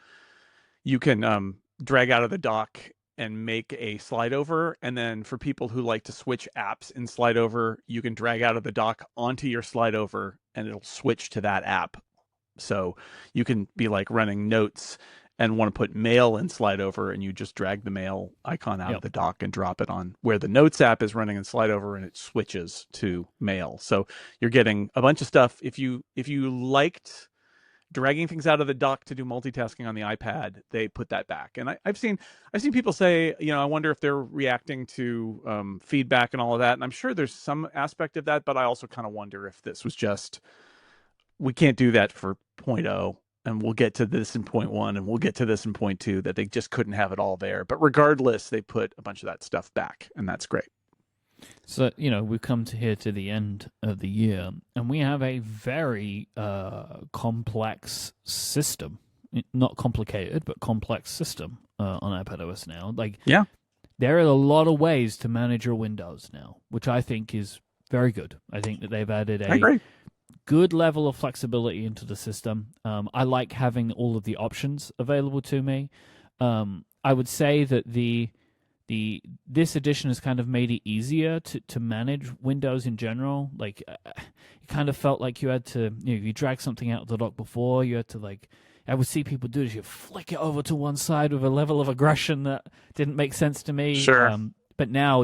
you can drag out of the dock and make a slide over. And then for people who like to switch apps in slide over, you can drag out of the dock onto your slide over and it'll switch to that app. So you can be like running notes and want to put mail in slide over and you just drag the mail icon out of the dock and drop it on where the notes app is running in slide over and it switches to mail. So you're getting a bunch of stuff. If you liked dragging things out of the dock to do multitasking on the iPad, they put that back. And I've seen people say, I wonder if they're reacting to feedback and all of that. And I'm sure there's some aspect of that, but I also kind of wonder if this was just, we can't do that for 0.0 and we'll get to this in 0.1 and we'll get to this in 0.2, that they just couldn't have it all there. But regardless, they put a bunch of that stuff back and that's great. So, we've come to the end of the year and we have a very complex system, not complicated, but complex system on iPadOS now. There are a lot of ways to manage your windows now, which I think is very good. I think that they've added a good level of flexibility into the system. I like having all of the options available to me. I would say that this edition has kind of made it easier to manage Windows in general. Like, it kind of felt like you had to, you drag something out of the dock before, you had to I would see people do this. You flick it over to one side with a level of aggression that didn't make sense to me. Sure. But now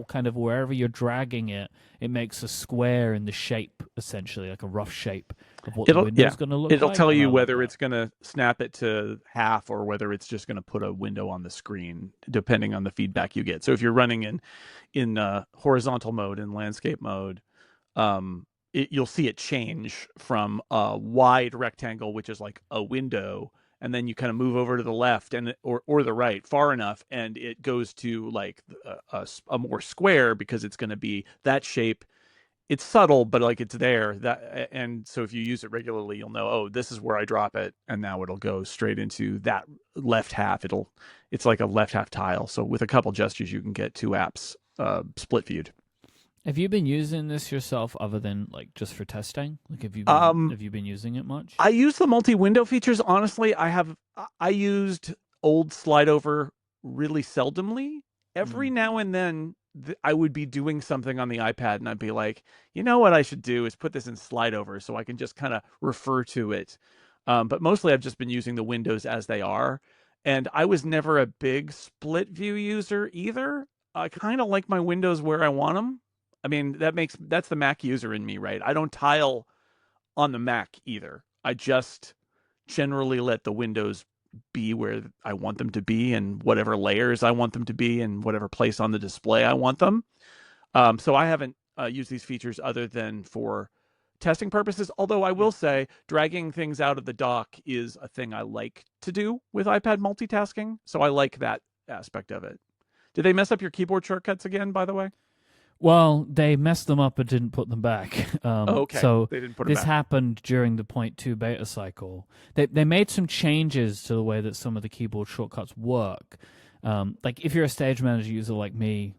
kind of wherever you're dragging it, it makes a square in the shape, essentially, like a rough shape of what the window's going to look like. It'll tell you whether it's going to snap it to half or whether it's just going to put a window on the screen, depending on the feedback you get. So if you're running in horizontal mode, in landscape mode, you'll see it change from a wide rectangle, which is like a window, and then you kind of move over to the left or the right far enough, and it goes to like a more square because it's going to be that shape. It's subtle, but it's there. And so if you use it regularly, you'll know, oh, this is where I drop it, and now it'll go straight into that left half. It's like a left half tile. So with a couple gestures, you can get two apps split viewed. Have you been using this yourself other than just for testing? Have you been using it much? I use the multi-window features. Honestly, I used old slide over really seldomly. Every now and then I would be doing something on the iPad and I'd be like, what I should do is put this in slide over so I can just kind of refer to it. But mostly I've just been using the windows as they are. And I was never a big split view user either. I kind of like my windows where I want them. I mean, that's the Mac user in me, right? I don't tile on the Mac either. I just generally let the windows be where I want them to be and whatever layers I want them to be and whatever place on the display I want them. So I haven't used these features other than for testing purposes. Although I will say, dragging things out of the dock is a thing I like to do with iPad multitasking. So I like that aspect of it. Did they mess up your keyboard shortcuts again, by the way? Well, they messed them up but didn't put them back. Okay. So they didn't put them this back. happened during the 0.2 beta cycle. They made some changes to the way that some of the keyboard shortcuts work. Like if you're a Stage Manager user like me,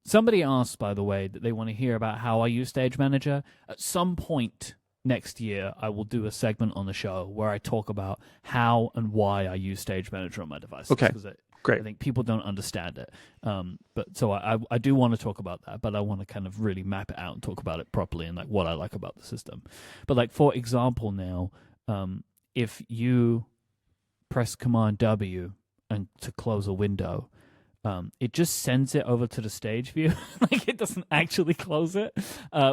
somebody asked, by the way, that they want to hear about how I use Stage Manager. At some point next year, I will do a segment on the show where I talk about how and why I use Stage Manager on my devices. Okay. Great. I think people don't understand it. But so I do want to talk about that, but I want to kind of really map it out and talk about it properly and like what I like about the system. But like, for example, now, if you press Command W and to close a window, it just sends it over to the stage view. Like it doesn't actually close it,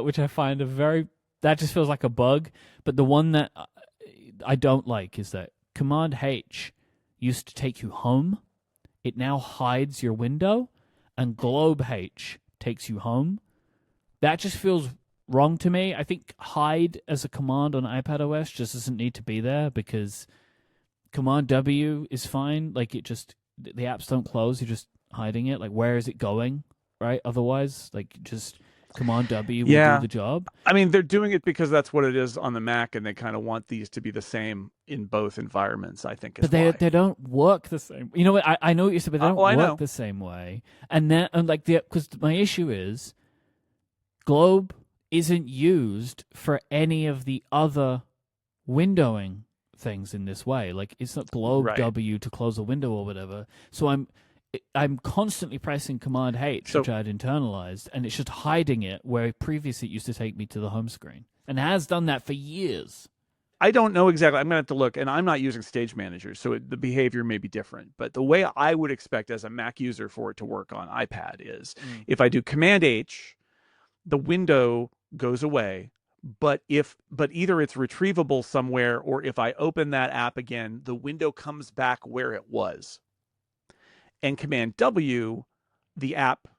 which I find that just feels like a bug. But the one that I don't like is that Command H used to take you home. It now hides your window, and Globe H takes you home. That just feels wrong to me. I think hide as a command on iPadOS just doesn't need to be there, because Command W is fine. Like the apps don't close. You're just hiding it. Like, where is it going? Right? Otherwise, like, just Command W will do the job. I mean, they're doing it because that's what it is on the Mac, and they kind of want these to be the same in both environments, I think. But they don't work the same. You know what? I know what you said, but they don't work the same way. Because my issue is Globe isn't used for any of the other windowing things in this way. Like, it's not Globe W to close a window or whatever. So I'm constantly pressing Command H, which I'd internalized, and it's just hiding it where previously it used to take me to the home screen, and has done that for years. I don't know exactly. I'm going to have to look, and I'm not using Stage Manager, so the behavior may be different. But the way I would expect as a Mac user for it to work on iPad is if I do Command H, the window goes away, but either it's retrievable somewhere, or if I open that app again, the window comes back where it was. And Command W, the app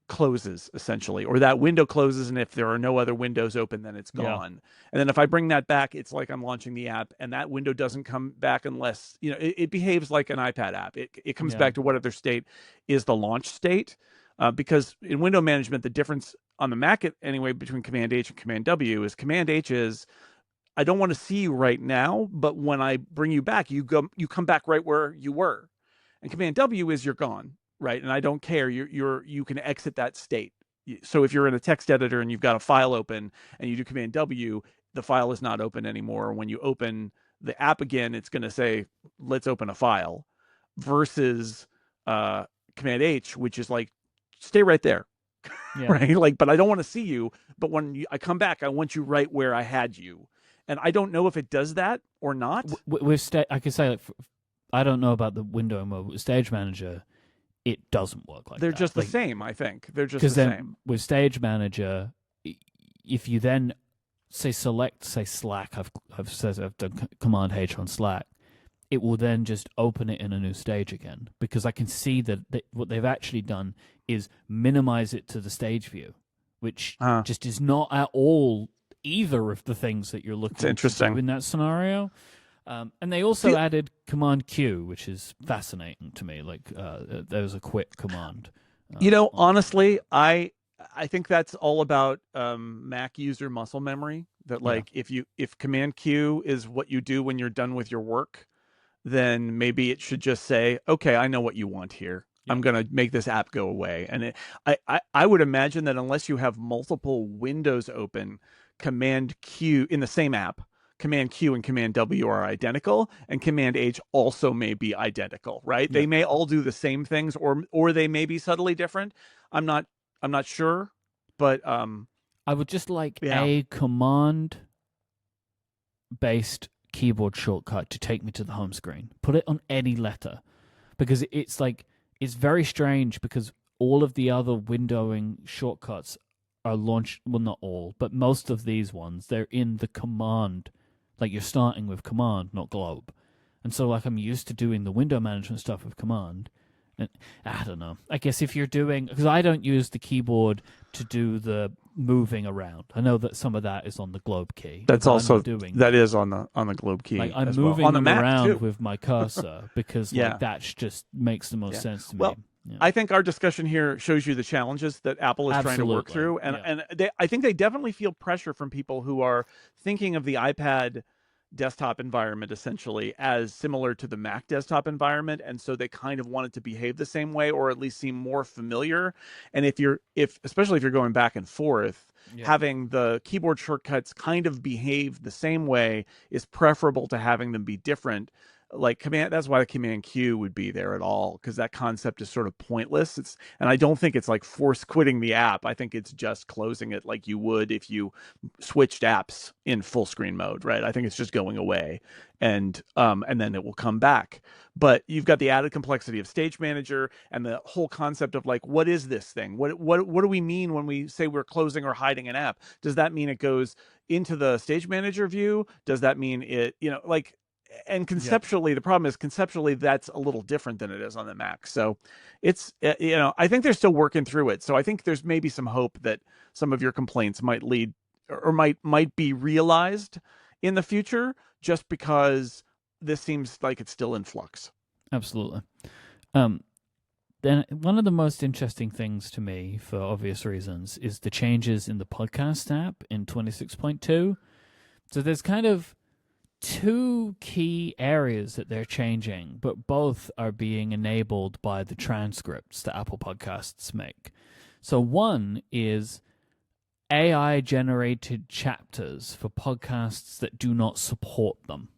closes essentially, or that window closes, and if there are no other windows open, then it's gone. Yeah. And then if I bring that back, it's like I'm launching the app, and that window doesn't come back unless, it behaves like an iPad app. It comes back to whatever state is the launch state, because in window management, the difference on the Mac anyway between Command H and Command W is Command H is, I don't want to see you right now, but when I bring you back, you come back right where you were. And Command W is you're gone. Right, and I don't care. You can exit that state. So if you're in a text editor and you've got a file open and you do Command W, the file is not open anymore. When you open the app again, it's going to say, "Let's open a file," versus Command H, which is like, "Stay right there," right? Like, but I don't want to see you. But when I come back, I want you right where I had you. And I don't know if it does that or not. I could say, I don't know about the windowing mode. With Stage Manager, it doesn't work like that. They're just the same, I think. They're just the same. With Stage Manager, if you then say Slack, I've done Command H on Slack, it will then just open it in a new stage again, because I can see that what they've actually done is minimize it to the stage view, which just is not at all either of the things that you're looking to do in that scenario. And they also added Command Q, which is fascinating to me. Like, there's a quick command. Honestly, I think that's all about Mac user muscle memory. That if Command Q is what you do when you're done with your work, then maybe it should just say, "Okay, I know what you want here. Yeah. I'm going to make this app go away." And I would imagine that unless you have multiple windows open, Command Q in the same app, Command Q and Command W are identical, and Command H also may be identical, right? Yeah. They may all do the same things, or they may be subtly different. I'm not sure, but I would just like a command-based keyboard shortcut to take me to the home screen. Put it on any letter, because it's very strange, because all of the other windowing shortcuts are launched. Well, not all, but most of these ones, they're in the command. Like, you're starting with command, not globe. And so, like, I'm used to doing the window management stuff with command, I don't know. I guess if you're doing, because I don't use the keyboard to do the moving around. I know that some of that is on the globe key. That's I'm also not doing that is on the globe key like I'm as well. moving On the them Mac around too. with my cursor because Yeah. like that just makes the most sense to Well, me. Yeah. I think our discussion here shows you the challenges that Apple is trying to work Absolutely. through, and I think they definitely feel pressure from people who are thinking of the iPad desktop environment essentially as similar to the Mac desktop environment, and so they kind of want it to behave the same way, or at least seem more familiar. And especially if you're going back and forth, having the keyboard shortcuts kind of behave the same way is preferable to having them be different. Like that's why the Command Q would be there at all, because that concept is sort of pointless. And I don't think it's like force quitting the app. I think it's just closing it like you would if you switched apps in full screen mode, right? I think it's just going away, and then it will come back. But you've got the added complexity of Stage Manager and the whole concept of like, what is this thing? What do we mean when we say we're closing or hiding an app? Does that mean it goes into the Stage Manager view? Does that mean it, and conceptually, the problem is conceptually that's a little different than it is on the Mac. So it's, I think they're still working through it. So I think there's maybe some hope that some of your complaints might lead or might be realized in the future, just because this seems like it's still in flux. Absolutely. Then one of the most interesting things to me, for obvious reasons, is the changes in the podcast app in 26.2. So there's kind of two key areas that they're changing, but both are being enabled by the transcripts that Apple Podcasts make. So one is AI generated chapters for podcasts that do not support them.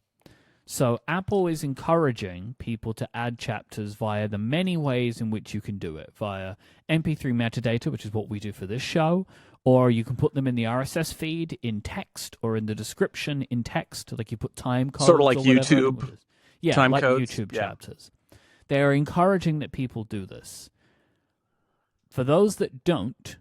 So Apple is encouraging people to add chapters via the many ways in which you can do it, via MP3 metadata, which is what we do for this show, or you can put them in the RSS feed in text or in the description in text, like you put time codes. Sort of like or whatever. YouTube. Yeah, time like codes. YouTube chapters. They are encouraging that people do this. For those that don't,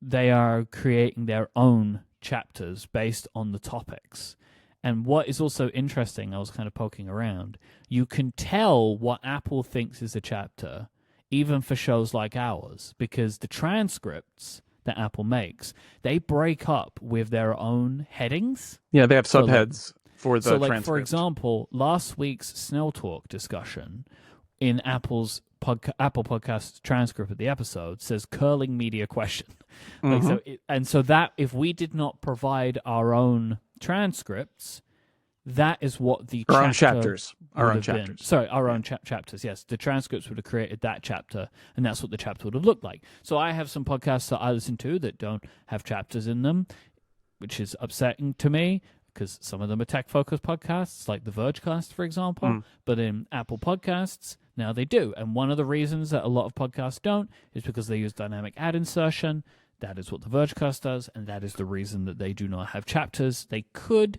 they are creating their own chapters based on the topics. And what is also interesting, I was kind of poking around, you can tell what Apple thinks is a chapter, even for shows like ours, because the transcripts that Apple makes, they break up with their own headings. Yeah, they have subheads for the transcript. For example, last week's Snell Talk discussion in Apple Podcast transcript of the episode says curling media question. So that if we did not provide our own transcripts, that is what the our own chapters. Yes, the transcripts would have created that chapter, and that's what the chapter would have looked like. So I have some podcasts that I listen to that don't have chapters in them, which is upsetting to me, because some of them are tech-focused podcasts, like the Vergecast, for example. But in Apple Podcasts, now they do. And one of the reasons that a lot of podcasts don't is because they use dynamic ad insertion. That is what the Vergecast does, and that is the reason that they do not have chapters. They could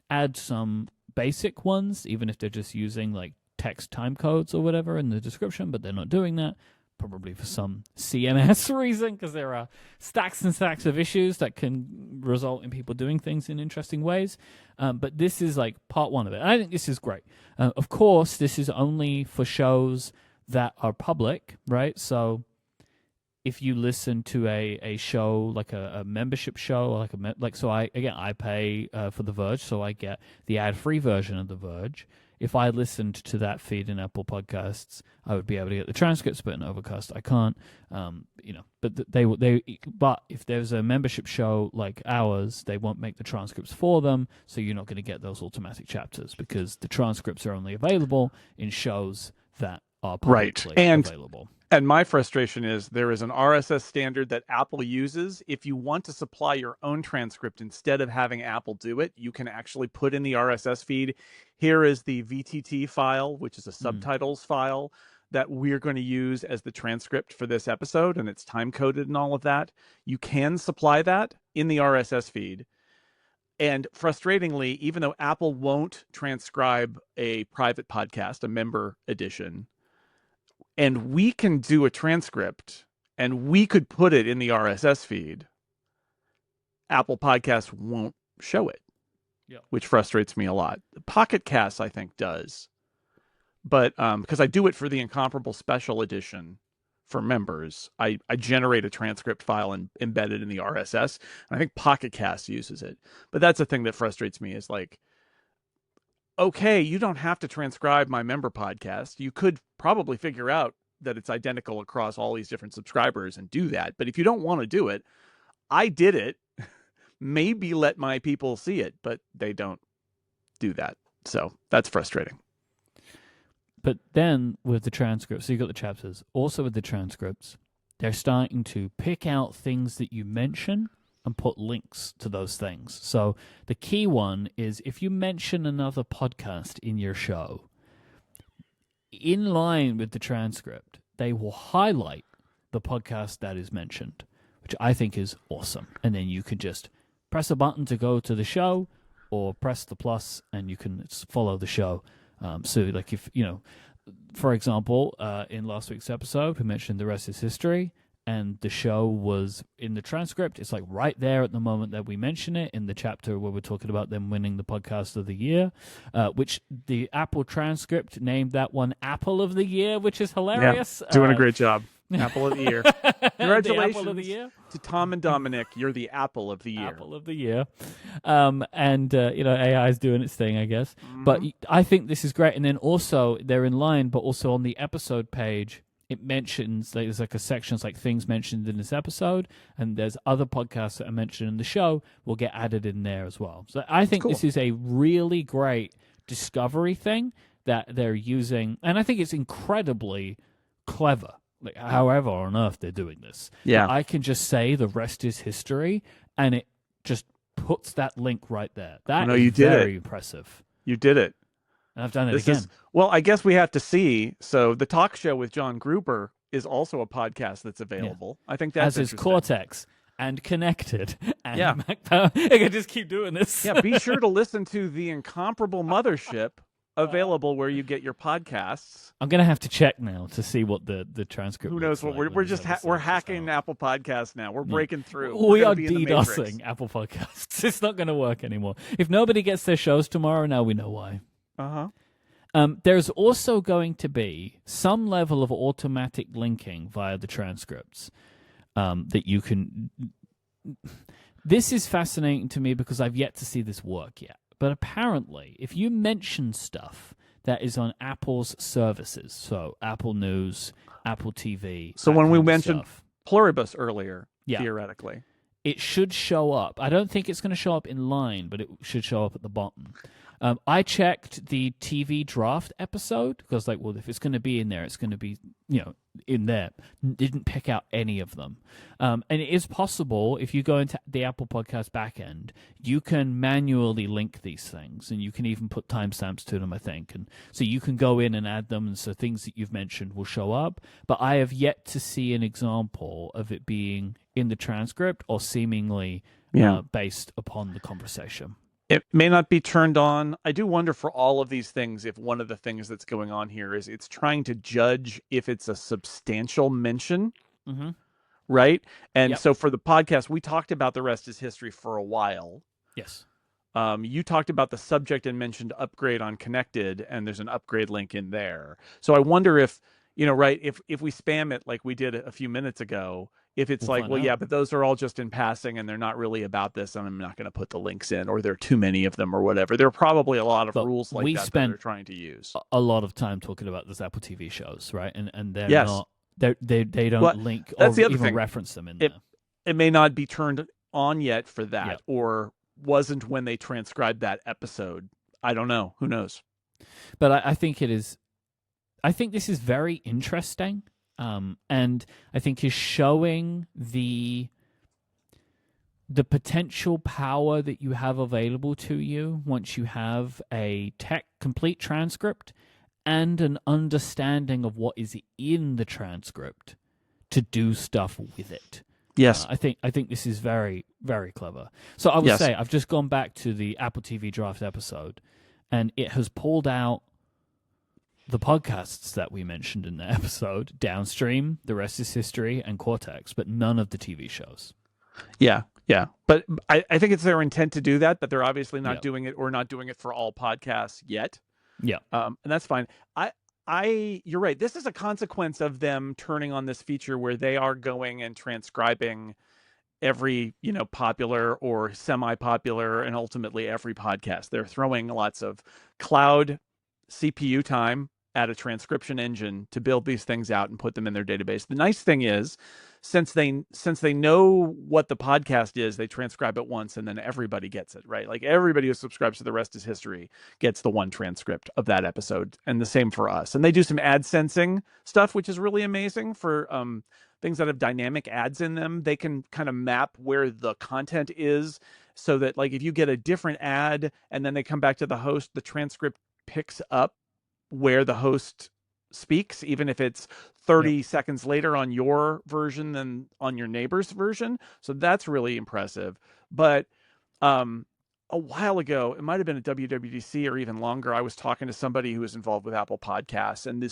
add some basic ones, even if they're just using like text time codes or whatever in the description, but they're not doing that, probably for some CMS reason, because there are stacks and stacks of issues that can result in people doing things in interesting ways. But this is like part one of it. I think this is great. Of course, this is only for shows that are public, right? So if you listen to a show like a membership show, I pay for The Verge, so I get the ad-free version of The Verge. If I listened to that feed in Apple Podcasts, I would be able to get the transcripts, but in Overcast I can't. But if there's a membership show like ours, they won't make the transcripts for them, so you're not going to get those automatic chapters, because the transcripts are only available in shows that are publicly available. And my frustration is there is an RSS standard that Apple uses. If you want to supply your own transcript instead of having Apple do it, you can actually put in the RSS feed. Here is the VTT file, which is a subtitles file that we're going to use as the transcript for this episode, and it's time coded and all of that. You can supply that in the RSS feed. And frustratingly, even though Apple won't transcribe a private podcast, a member edition, and we can do a transcript and we could put it in the RSS feed, Apple Podcasts won't show it, which frustrates me a lot. Pocket Casts, I think, does. but because I do it for the Incomparable Special Edition for members, I generate a transcript file and embed it in the RSS. And I think Pocket Cast uses it. But that's the thing that frustrates me is like, okay, you don't have to transcribe my member podcast. You could probably figure out that it's identical across all these different subscribers and do that. But if you don't want to do it, I did it. Maybe let my people see it, but they don't do that. So that's frustrating. But then with the transcripts, so you've got the chapters. Also with the transcripts, they're starting to pick out things that you mention and put links to those things. So the key one is if you mention another podcast in your show, in line with the transcript, they will highlight the podcast that is mentioned, which I think is awesome. And then you can just press a button to go to the show or press the plus and you can follow the show. So like if, for example, in last week's episode, we mentioned The Rest is History, and the show was in the transcript. It's like right there at the moment that we mention it in the chapter where we're talking about them winning the podcast of the year, which the Apple transcript named that one Apple of the Year, which is hilarious. Yeah, doing a great job. Apple of the Year. Congratulations Apple of the year? to Tom and Dominic. You're the Apple of the Year. Apple of the Year. AI is doing its thing, I guess. Mm-hmm. But I think this is great. And then also, they're in line, but also on the episode page, it mentions, there's like a section, it's like things mentioned in this episode, and there's other podcasts that are mentioned in the show will get added in there as well. So I think this is a really great discovery thing that they're using, and I think it's incredibly clever. Like, however on earth they're doing this. Yeah. I can just say the rest is history, and it just puts that link right there. That is very impressive. You did it. And I've done it again. Well, I guess we have to see. So the talk show with John Gruber is also a podcast that's available. Yeah. I think that's as is Cortex and Connected. And Mac Power. I can just keep doing this. Yeah, be sure to listen to the Incomparable Mothership, available where you get your podcasts. I'm gonna have to check now to see what the transcript. Who knows what we're just we're hacking Apple Podcasts now. We're breaking through. We are DDoSing Apple Podcasts. It's not going to work anymore. If nobody gets their shows tomorrow, now we know why. There's also going to be some level of automatic linking via the transcripts that you can. This is fascinating to me because I've yet to see this work yet. But apparently, if you mention stuff that is on Apple's services, so Apple News, Apple TV. So when we mentioned Pluribus earlier, theoretically, it should show up. I don't think it's going to show up in line, but it should show up at the bottom. I checked the TV draft episode because, if it's going to be in there, it's going to be, in there. Didn't pick out any of them. And it is possible, if you go into the Apple Podcast backend, you can manually link these things, and you can even put timestamps to them, I think. And so you can go in and add them, and so things that you've mentioned will show up. But I have yet to see an example of it being in the transcript or seemingly based upon the conversation. It may not be turned on. I do wonder for all of these things if one of the things that's going on here is it's trying to judge if it's a substantial mention, right? And so for the podcast, we talked about The Rest is History for a while. Yes. You talked about the subject and mentioned upgrade on Connected, and there's an upgrade link in there. So I wonder if, if we spam it like we did a few minutes ago, if it's but those are all just in passing and they're not really about this, and I'm not going to put the links in, or there are too many of them or whatever. There are probably a lot of rules like that they're trying to use. A lot of time talking about those Apple TV shows, right? And they're not, they don't link or even reference them in there. It may not be turned on yet for that, or wasn't when they transcribed that episode. I don't know. Who knows? But I think it is. I think this is very interesting. And I think is showing the potential power that you have available to you once you have a complete transcript and an understanding of what is in the transcript to do stuff with it. Yes. I think this is very, very clever. So I would say I've just gone back to the Apple TV draft episode, and it has pulled out the podcasts that we mentioned in the episode, Downstream, The Rest is History, and Cortex, but none of the TV shows. Yeah. But I think it's their intent to do that, but they're obviously not doing it, or not doing it for all podcasts yet. Yeah. And that's fine. you're right. This is a consequence of them turning on this feature where they are going and transcribing every, popular or semi-popular and ultimately every podcast. They're throwing lots of cloud CPU time at a transcription engine to build these things out and put them in their database. The nice thing is, since they know what the podcast is, they transcribe it once and then everybody gets it, right? Like everybody who subscribes to The Rest is History gets the one transcript of that episode, and the same for us. And they do some ad sensing stuff, which is really amazing for things that have dynamic ads in them. They can kind of map where the content is so that, like, if you get a different ad and then they come back to the host, the transcript picks up where the host speaks, even if it's 30 seconds later on your version than on your neighbor's version. So that's really impressive. But a while ago, it might have been at WWDC or even longer, I was talking to somebody who was involved with Apple Podcasts, and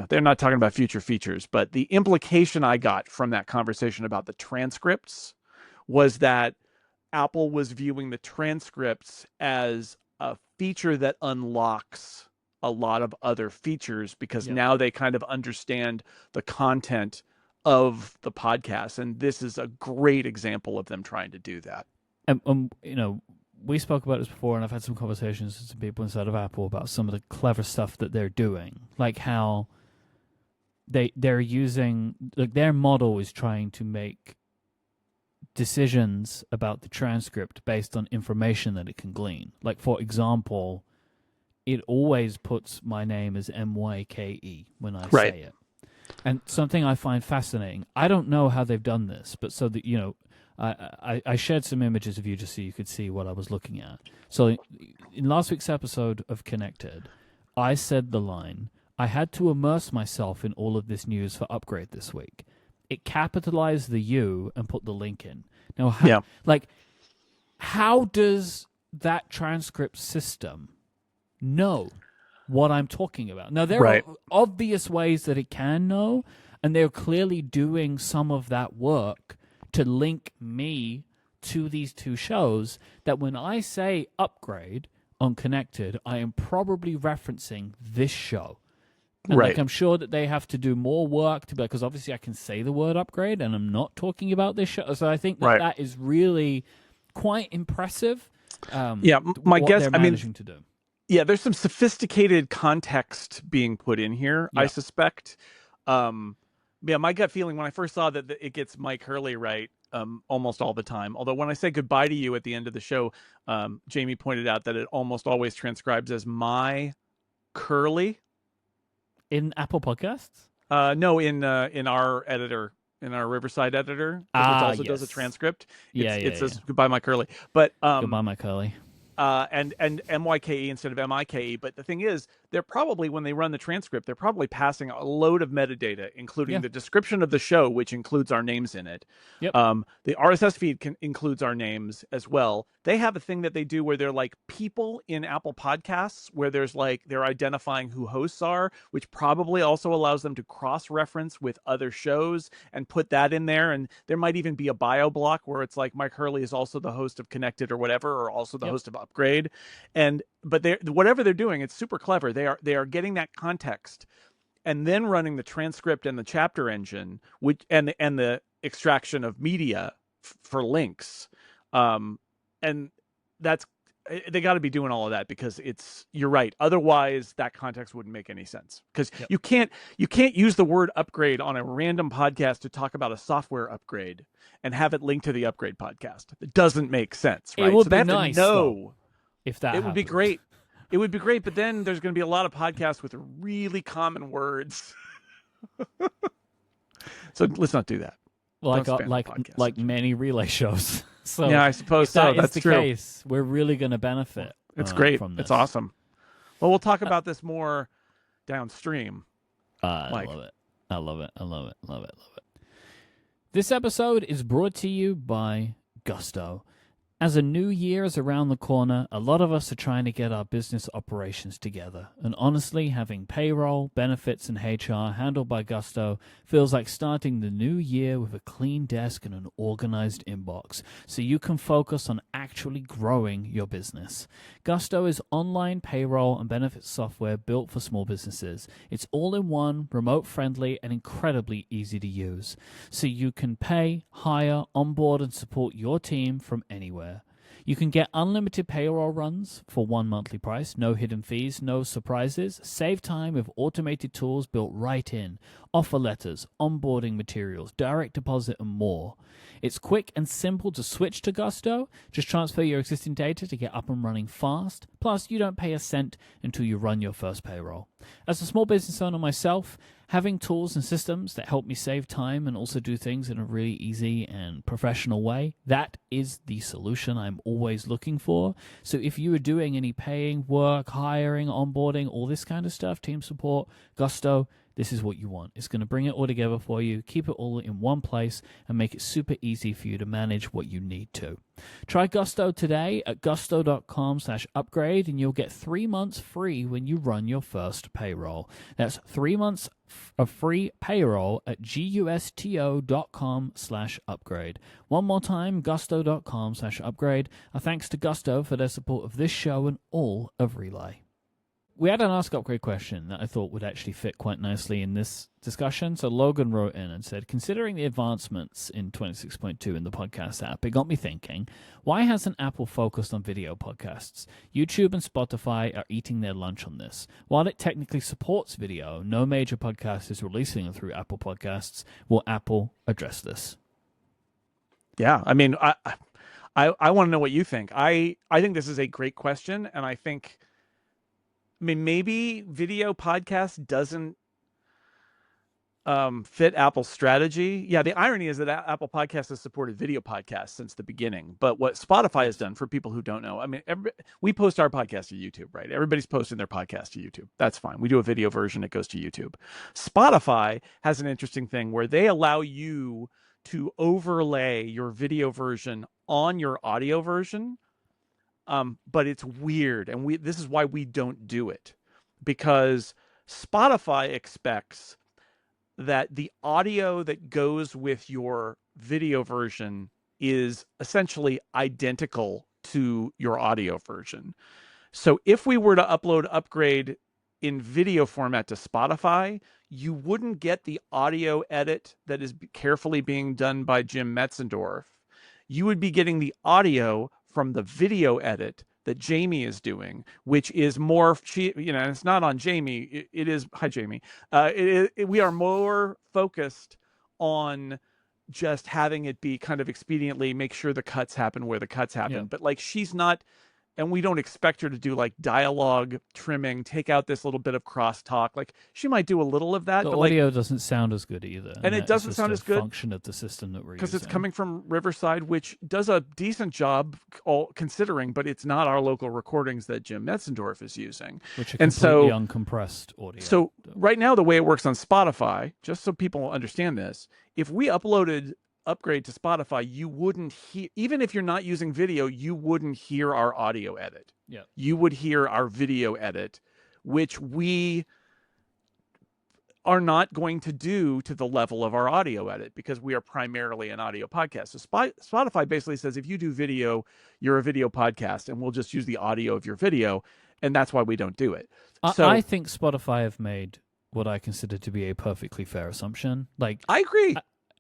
they're not talking about future features, but the implication I got from that conversation about the transcripts was that Apple was viewing the transcripts as a feature that unlocks a lot of other features, because now they kind of understand the content of the podcast. And this is a great example of them trying to do that. And we spoke about this before, and I've had some conversations with some people inside of Apple about some of the clever stuff that they're doing, like how they're using, like, their model is trying to make decisions about the transcript based on information that it can glean. Like, for example, it always puts my name as MYKE when I say it. And something I find fascinating, I don't know how they've done this, but so that, I shared some images of you just so you could see what I was looking at. So in last week's episode of Connected, I said the line, I had to immerse myself in all of this news for Upgrade this week. It capitalized the U and put the link in. Now, how does that transcript system know what I'm talking about? Now, there are obvious ways that it can know, and they're clearly doing some of that work to link me to these two shows, that when I say Upgrade on Connected, I am probably referencing this show. And like, I'm sure that they have to do more work to, because obviously I can say the word Upgrade and I'm not talking about this show. So I think that that is really quite impressive. My guess, they're managing to do. Yeah, there's some sophisticated context being put in here, I suspect. My gut feeling when I first saw that it gets Mike Hurley right almost all the time. Although when I say goodbye to you at the end of the show, Jamie pointed out that it almost always transcribes as my Curly. In Apple Podcasts? No, in our editor, in our Riverside editor, which also does a transcript. It says goodbye, my Curly. But goodbye, my Curly. And MYKE instead of MIKE. But the thing is, they're probably, when they run the transcript, they're probably passing a load of metadata, including the description of the show, which includes our names in it. The RSS feed includes our names as well. They have a thing that they do where they're like people in Apple Podcasts, where there's like, they're identifying who hosts are, which probably also allows them to cross-reference with other shows and put that in there. And there might even be a bio block where it's like Mike Hurley is also the host of Connected or whatever, or also the host of Upgrade. But whatever they're doing, it's super clever. They are getting that context and then running the transcript and the chapter engine, which and the extraction of media for links. And that's, they got to be doing all of that, because you're right. Otherwise, that context wouldn't make any sense, because you can't use the word upgrade on a random podcast to talk about a software upgrade and have it linked to the Upgrade podcast. It doesn't make sense, right? It would be nice, though, if that would be great. It would be great, but then there's going to be a lot of podcasts with really common words. So let's not do that. Like many relay shows. So yeah, I suppose so. That's true. Case, we're really going to benefit. It's great. From this. It's awesome. Well, we'll talk about this more downstream. I love it. This episode is brought to you by Gusto. As a new year is around the corner, a lot of us are trying to get our business operations together. And honestly, having payroll, benefits, and HR handled by Gusto feels like starting the new year with a clean desk and an organized inbox, so you can focus on actually growing your business. Gusto is online payroll and benefits software built for small businesses. It's all-in-one, remote-friendly, and incredibly easy to use, so you can pay, hire, onboard, and support your team from anywhere. You can get unlimited payroll runs for one monthly price, no hidden fees, no surprises. Save time with automated tools built right in, offer letters, onboarding materials, direct deposit, and more. It's quick and simple to switch to Gusto. Just transfer your existing data to get up and running fast. Plus, you don't pay a cent until you run your first payroll. As a small business owner myself, having tools and systems that help me save time and also do things in a really easy and professional way, that is the solution I'm always looking for. So if you are doing any paying, work, hiring, onboarding, all this kind of stuff, team support, Gusto, this is what you want. It's going to bring it all together for you, keep it all in one place, and make it super easy for you to manage what you need to. Try Gusto today at gusto.com/upgrade, and you'll get 3 months free when you run your first payroll. That's 3 months of free payroll at gusto.com/upgrade. One more time, gusto.com/upgrade. A thanks to Gusto for their support of this show and all of Relay. We had an Ask Upgrade question that I thought would actually fit quite nicely in this discussion. So Logan wrote in and said, considering the advancements in 26.2 in the podcast app, it got me thinking, why hasn't Apple focused on video podcasts? YouTube and Spotify are eating their lunch on this. While it technically supports video, no major podcast is releasing it through Apple Podcasts. Will Apple address this? Yeah, I mean, I want to know what you think. I think this is a great question, and I mean, maybe video podcast doesn't fit Apple's strategy. Yeah, the irony is that Apple Podcasts has supported video podcasts since the beginning. But what Spotify has done, for people who don't know, I mean, we post our podcast to YouTube, right? Everybody's posting their podcast to YouTube. That's fine. We do a video version that goes to YouTube. Spotify has an interesting thing where they allow you to overlay your video version on your audio version. But it's weird, and this is why we don't do it, because Spotify expects that the audio that goes with your video version is essentially identical to your audio version. So if we were to upload Upgrade in video format to Spotify, you wouldn't get the audio edit that is carefully being done by Jim Metzendorf. You would be getting the audio from the video edit that Jamie is doing, which is more, it's not on Jamie. It is, hi, Jamie. We are more focused on just having it be kind of expediently, make sure the cuts happen where the cuts happen. Yeah. But like, she's not, and we don't expect her to do like dialogue trimming, take out this little bit of crosstalk. Like, she might do a little of that. The but audio like, doesn't sound as good either. And it doesn't sound as good. Function of the system that we're using. Because it's coming from Riverside, which does a decent job all considering, but it's not our local recordings that Jim Metzendorf is using. Which are completely uncompressed audio. So right now, the way it works on Spotify, just so people understand this, if we uploaded Upgrade to Spotify, you wouldn't hear, even if you're not using video, you wouldn't hear our audio edit. Yeah. You would hear our video edit, which we are not going to do to the level of our audio edit because we are primarily an audio podcast. So Spotify basically says, if you do video, you're a video podcast, and we'll just use the audio of your video. And that's why we don't do it. So I think Spotify have made what I consider to be a perfectly fair assumption. Like, I agree.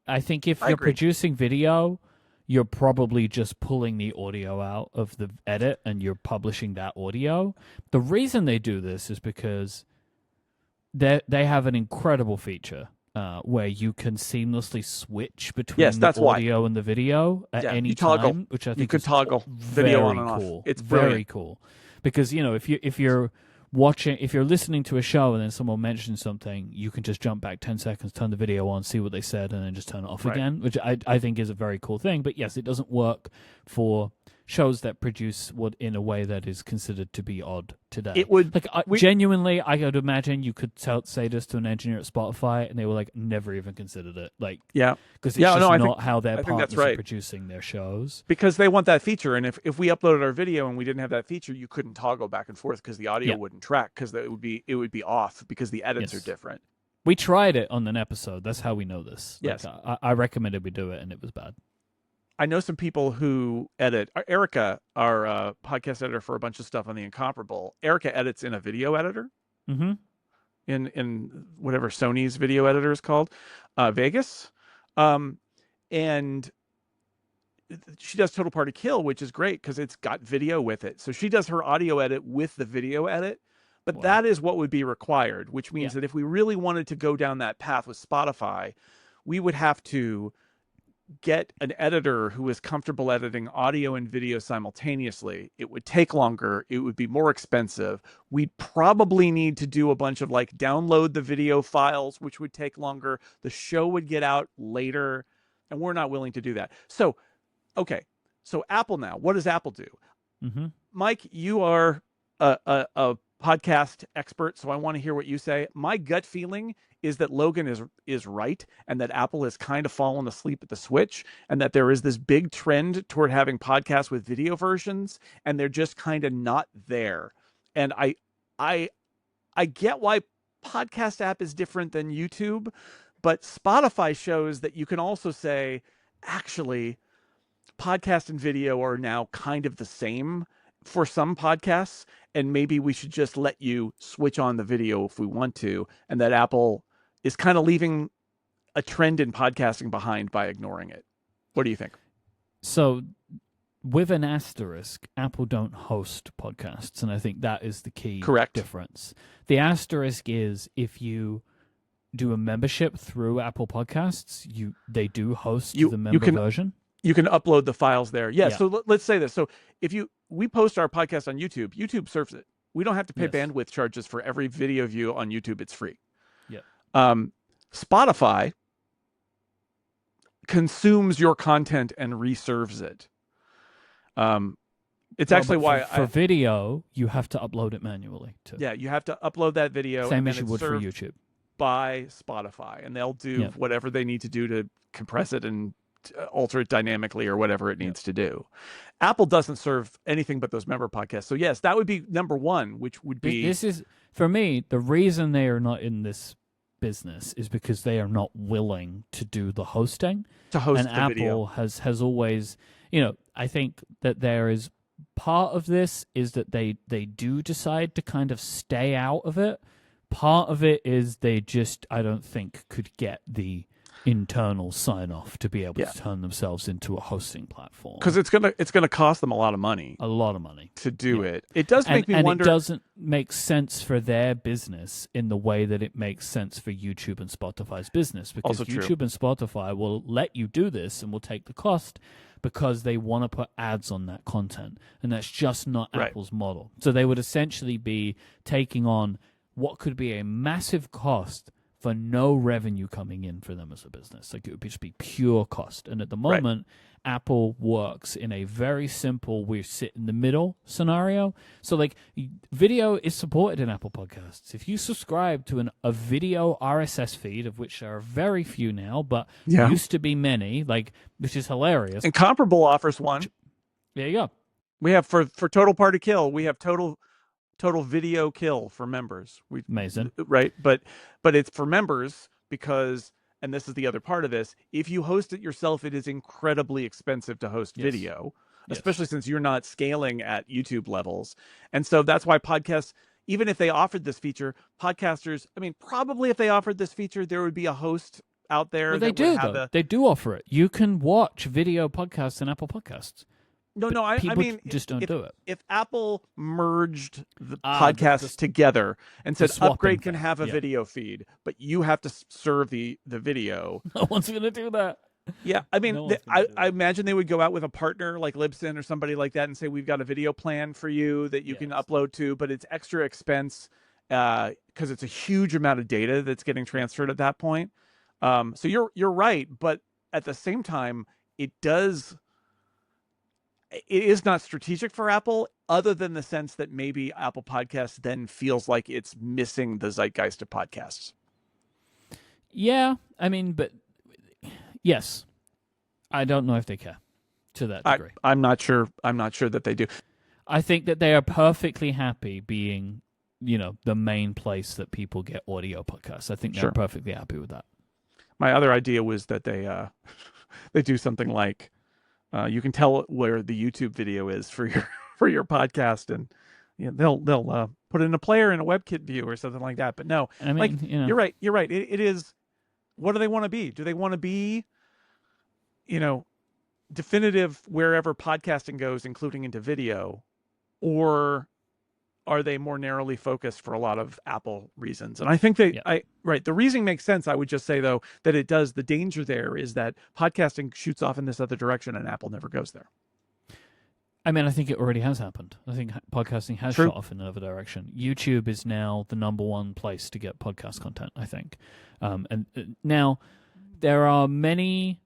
I think if you're producing video, you're probably just pulling the audio out of the edit and you're publishing that audio. The reason they do this is because they have an incredible feature where you can seamlessly switch between the audio and the video at any time, which I think you could toggle video on and cool. off. It's very cool because if you're listening to a show and then someone mentions something, you can just jump back 10 seconds, turn the video on, see what they said, and then just turn it off again, which I think is a very cool thing. But yes, it doesn't work for shows that produce what in a way that is considered to be odd today. It would genuinely. I could imagine you could say this to an engineer at Spotify, and they were like, never even considered it. Like, yeah, because it's just not how their partners are producing their shows. Because they want that feature, and if we uploaded our video and we didn't have that feature, you couldn't toggle back and forth because the audio wouldn't track because it would be off because the edits are different. We tried it on an episode. That's how we know this. Yes, I recommended we do it, and it was bad. I know some people who edit. Erica, our podcast editor for a bunch of stuff on The Incomparable, Erica edits in a video editor. Mm-hmm. In whatever Sony's video editor is called, Vegas. And she does Total Party Kill, which is great because it's got video with it. So she does her audio edit with the video edit. But that is what would be required, which means that if we really wanted to go down that path with Spotify, we would have to get an editor who is comfortable editing audio and video simultaneously. It would take longer. It would be more expensive. We'd probably need to do a bunch of like download the video files, which would take longer. The show would get out later, and we're not willing to do that. So, okay. So Apple now, what does Apple do? Mm-hmm. Mike, you are a podcast expert, so I want to hear what you say. My gut feeling is that Logan is right, and that Apple has kind of fallen asleep at the switch, and that there is this big trend toward having podcasts with video versions, and they're just kind of not there. And I get why podcast app is different than YouTube, but Spotify shows that you can also say, actually, podcast and video are now kind of the same for some podcasts, and maybe we should just let you switch on the video if we want to, and that Apple is kind of leaving a trend in podcasting behind by ignoring it. What do you think? So, with an asterisk, Apple don't host podcasts, and I think that is the key difference. The asterisk is if you do a membership through Apple Podcasts, they do host the member version. You can upload the files there. Yeah. So let's say this. So if we post our podcast on YouTube, YouTube serves it. We don't have to pay bandwidth charges for every video view on YouTube. It's free. Yeah. Spotify consumes your content and reserves it. It's actually why for video you have to upload it manually too. Yeah, you have to upload that video. Same as you would for YouTube. By Spotify, and they'll do whatever they need to do to compress it and alter it dynamically or whatever it needs to do. Apple doesn't serve anything but those member podcasts. So yes, that would be number one, which would be... This is, for me, the reason they are not in this business is because they are not willing to do the hosting. To host and the Apple video. has always, I think that there is part of this is that they do decide to kind of stay out of it. Part of it is they just, I don't think, could get the internal sign-off to be able to turn themselves into a hosting platform, because it's gonna cost them a lot of money to do it. It does make me wonder. It doesn't make sense for their business in the way that it makes sense for YouTube and Spotify's business, because Also YouTube true. and Spotify will let you do this and will take the cost because they want to put ads on that content, and that's just not Apple's model. So they would essentially be taking on what could be a massive cost for no revenue coming in for them as a business. Like, it would just be pure cost. And at the moment, Apple works in a very simple, we sit in the middle scenario. So like, video is supported in Apple Podcasts. If you subscribe to a video RSS feed, of which there are very few now, but used to be many, like, which is hilarious. Incomparable offers one. There you go. We have for Total Party Kill, we have total video kill for members. Amazing. Right? But it's for members because, and this is the other part of this, if you host it yourself, it is incredibly expensive to host video, especially since you're not scaling at YouTube levels. And so that's why podcasts, even if they offered this feature, podcasters, I mean, probably if they offered this feature, there would be a host out there. Well, they do, though. They do offer it. You can watch video podcasts in Apple Podcasts. No, I mean, just don't do it. If Apple merged the podcasts together and said Upgrade can have a video feed, but you have to serve the video. No one's going to do that. Yeah, I mean, I imagine they would go out with a partner like Libsyn or somebody like that and say, we've got a video plan for you that you can upload to, but it's extra expense because it's a huge amount of data that's getting transferred at that point. So you're right, but at the same time, it does... it is not strategic for Apple, other than the sense that maybe Apple Podcasts then feels like it's missing the zeitgeist of podcasts. Yeah, I mean, but yes, I don't know if they care to that degree. I'm not sure. I'm not sure that they do. I think that they are perfectly happy being, the main place that people get audio podcasts. I think they're perfectly happy with that. My other idea was that they they do something like you can tell where the YouTube video is for your podcast, and they'll put it in a player in a WebKit view or something like that. But no, I mean, you're right. You're right. It is. What do they want to be? Do they want to be, definitive wherever podcasting goes, including into video, or are they more narrowly focused for a lot of Apple reasons? And I think the reasoning makes sense. I would just say, though, that it does. The danger there is that podcasting shoots off in this other direction and Apple never goes there. I mean, I think it already has happened. I think podcasting has shot off in another direction. YouTube is now the number one place to get podcast content, I think. And now there are many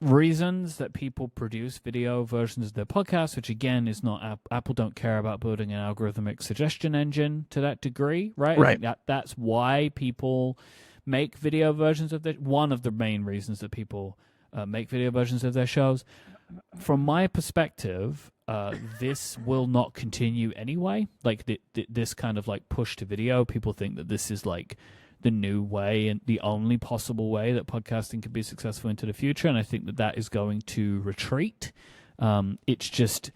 reasons that people produce video versions of their podcasts, which again is not Apple don't care about building an algorithmic suggestion engine to that degree, right? Right. I think that's why people make video versions of one of the main reasons that people make video versions of their shows. From my perspective, this will not continue anyway. Like this kind of like push to video, people think that this is like the new way and the only possible way that podcasting could be successful into the future. And I think that is going to retreat. It's just,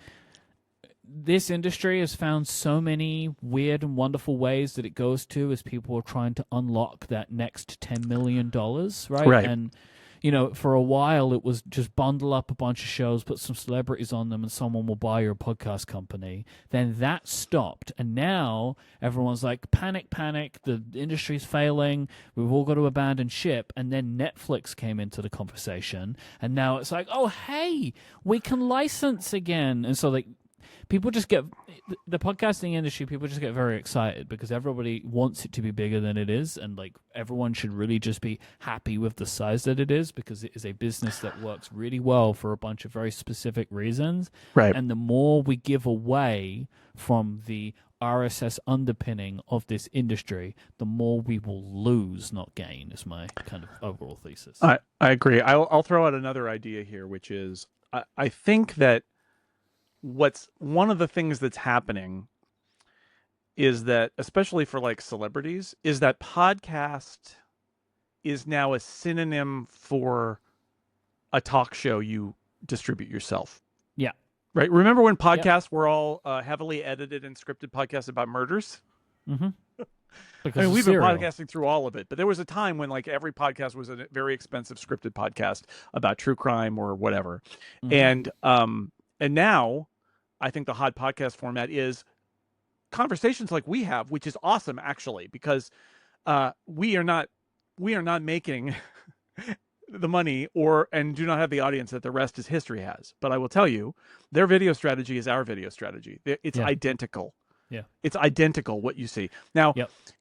this industry has found so many weird and wonderful ways that it goes to as people are trying to unlock that next $10 million, right? Right. And, for a while it was just bundle up a bunch of shows, put some celebrities on them, and someone will buy your podcast company. Then that stopped. And now everyone's like, panic, the industry's failing, we've all got to abandon ship. And then Netflix came into the conversation. And now it's like, oh, hey, we can license again. And so people just get, the podcasting industry, people just get very excited because everybody wants it to be bigger than it is. And everyone should really just be happy with the size that it is, because it is a business that works really well for a bunch of very specific reasons. Right. And the more we give away from the RSS underpinning of this industry, the more we will lose, not gain, is my kind of overall thesis. I agree. I'll throw out another idea here, which is I think that what's one of the things that's happening is that, especially for celebrities, is that podcast is now a synonym for a talk show you distribute yourself. Yeah. Right. Remember when podcasts were all heavily edited and scripted podcasts about murders? Mm-hmm. We've been podcasting through all of it, but there was a time when every podcast was a very expensive scripted podcast about true crime or whatever. Mm-hmm. And now I think the hot podcast format is conversations like we have, which is awesome actually, because we are not making the money and do not have the audience that the rest is history has. But I will tell you, their video strategy is our video strategy. It's identical. Yeah. It's identical what you see. Now,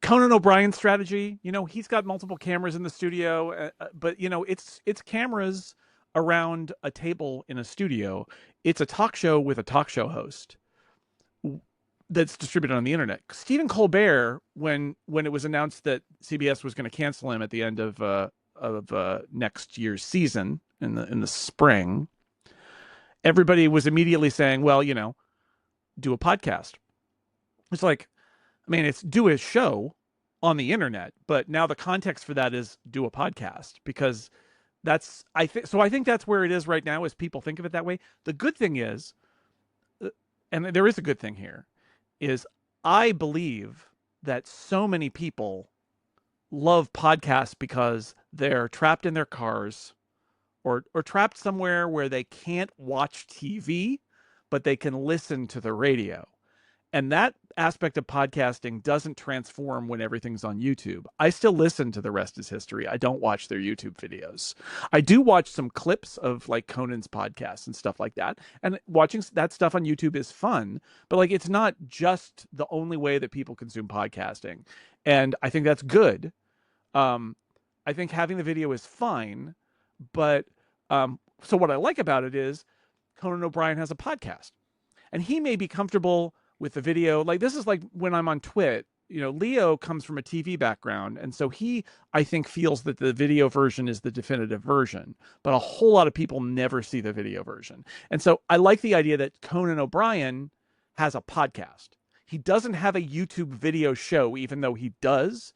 Conan O'Brien's strategy, he's got multiple cameras in the studio, but it's cameras around a table in a studio. It's a talk show with a talk show host that's distributed on the internet. Stephen Colbert, when it was announced that CBS was going to cancel him at the end of next year's season in the spring, everybody was immediately saying, well, do a podcast. It's it's do a show on the internet, but now the context for that is do a podcast, because I think that's where it is right now, is people think of it that way. The good thing is, and there is a good thing here, is I believe that so many people love podcasts because they're trapped in their cars or trapped somewhere where they can't watch TV, but they can listen to the radio. And that aspect of podcasting doesn't transform when everything's on YouTube. I still listen to The Rest is History. I don't watch their YouTube videos. I do watch some clips of Conan's podcasts and stuff like that. And watching that stuff on YouTube is fun, but it's not just the only way that people consume podcasting. And I think that's good. I think having the video is fine, but so what I like about it is Conan O'Brien has a podcast. And he may be comfortable with the video. Like, this is like when I'm on Twit, Leo comes from a TV background. And so he, I think, feels that the video version is the definitive version. But a whole lot of people never see the video version. And so I like the idea that Conan O'Brien has a podcast. He doesn't have a YouTube video show, even though he does.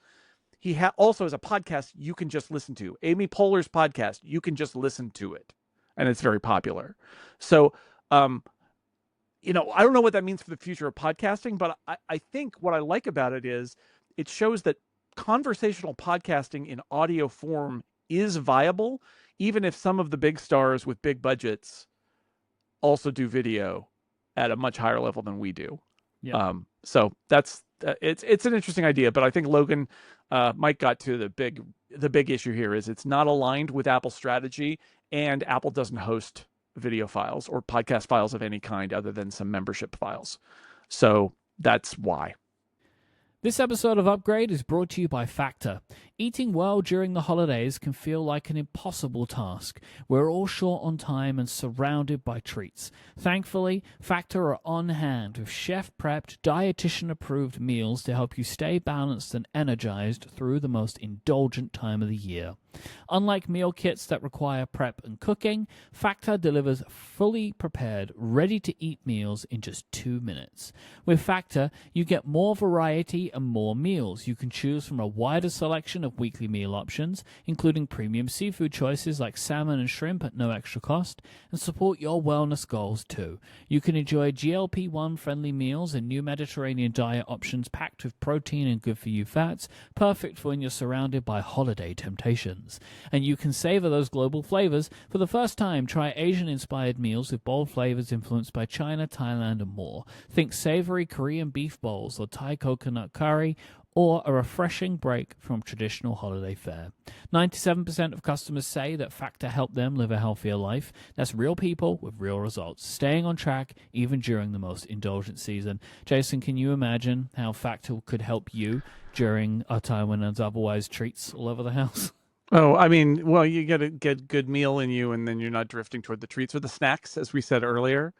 He also has a podcast you can just listen to. Amy Poehler's podcast, you can just listen to it. And it's very popular. So, I don't know what that means for the future of podcasting, but I think what I like about it is it shows that conversational podcasting in audio form is viable, even if some of the big stars with big budgets also do video at a much higher level than we do. Yeah. So that's it's an interesting idea, but I think Logan, Mike got to the big issue here is it's not aligned with Apple's strategy, and Apple doesn't host video files or podcast files of any kind other than some membership files. So that's why. This episode of Upgrade is brought to you by Factor. Eating well during the holidays can feel like an impossible task. We're all short on time and surrounded by treats. Thankfully, Factor are on hand with chef-prepped, dietitian-approved meals to help you stay balanced and energized through the most indulgent time of the year. Unlike meal kits that require prep and cooking, Factor delivers fully prepared, ready-to-eat meals in just 2 minutes. With Factor, you get more variety and more meals. You can choose from a wider selection of weekly meal options, including premium seafood choices like salmon and shrimp at no extra cost, and support your wellness goals too. You can enjoy GLP-1 friendly meals and new Mediterranean diet options packed with protein and good-for-you fats, perfect for when you're surrounded by holiday temptations. And you can savor those global flavors. For the first time, try Asian-inspired meals with bold flavors influenced by China, Thailand, and more. Think savory Korean beef bowls or Thai coconut curry, or a refreshing break from traditional holiday fare. 97% of customers say that Factor helped them live a healthier life. That's real people with real results, staying on track even during the most indulgent season. Jason, can you imagine how Factor could help you during a time when there's otherwise treats all over the house? Oh, I mean, well, you get a good meal in you, and then you're not drifting toward the treats or the snacks, as we said earlier.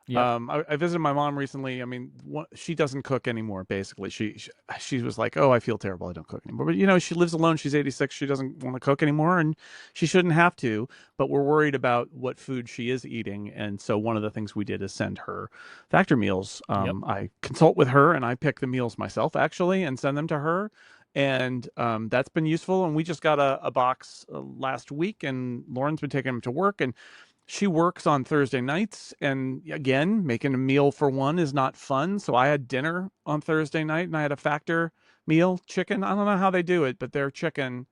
Yep. I visited my mom recently. I mean, she doesn't cook anymore. Basically, she was like, "Oh, I feel terrible. I don't cook anymore." But she lives alone. She's 86. She doesn't want to cook anymore, and she shouldn't have to. But we're worried about what food she is eating, and so one of the things we did is send her Factor meals. Yep. I consult with her, and I pick the meals myself actually, and send them to her. And that's been useful. And we just got a box last week, and Lauren's been taking them to work, and she works on Thursday nights, and again, making a meal for one is not fun. So I had dinner on Thursday night, and I had a Factor meal, chicken. I don't know how they do it, but their chicken,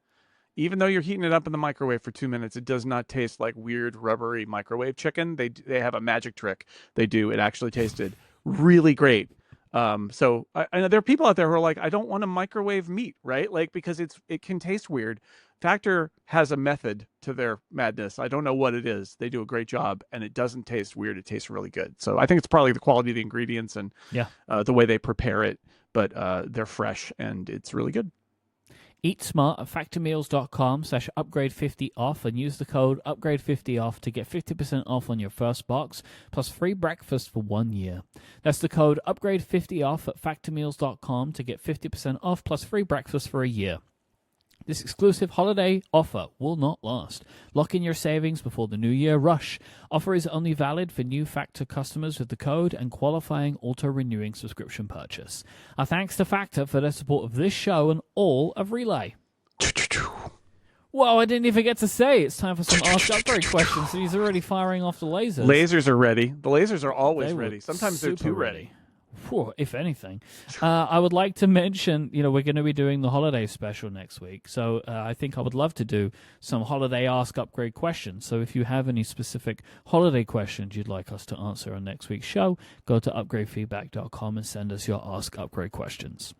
even though you're heating it up in the microwave for 2 minutes, it does not taste like weird rubbery microwave chicken. They have a magic trick they do. It actually tasted really great. So I know there are people out there who are like, I don't want to microwave meat, right? Like, because it can taste weird. Factor has a method to their madness. I don't know what it is. They do a great job, and it doesn't taste weird. It tastes really good. So I think it's probably the quality of the ingredients and the way they prepare it, but they're fresh, and it's really good. Eat smart at factormeals.com/upgrade50off and use the code upgrade50off to get 50% off on your first box plus free breakfast for 1 year. That's the code upgrade50off at factormeals.com to get 50% off plus free breakfast for a year. This exclusive holiday offer will not last. Lock in your savings before the new year rush. Offer is only valid for new Factor customers with the code and qualifying auto-renewing subscription purchase. Our thanks to Factor for their support of this show and all of Relay. Whoa, I didn't even get to say it's time for some Ask Upgrade questions, and he's already firing off the lasers. Lasers are ready. The lasers are always ready. Sometimes they're too ready. Whew, if anything. I would like to mention, we're going to be doing the holiday special next week. So I think I would love to do some holiday Ask Upgrade questions. So if you have any specific holiday questions you'd like us to answer on next week's show, go to upgradefeedback.com and send us your Ask Upgrade questions.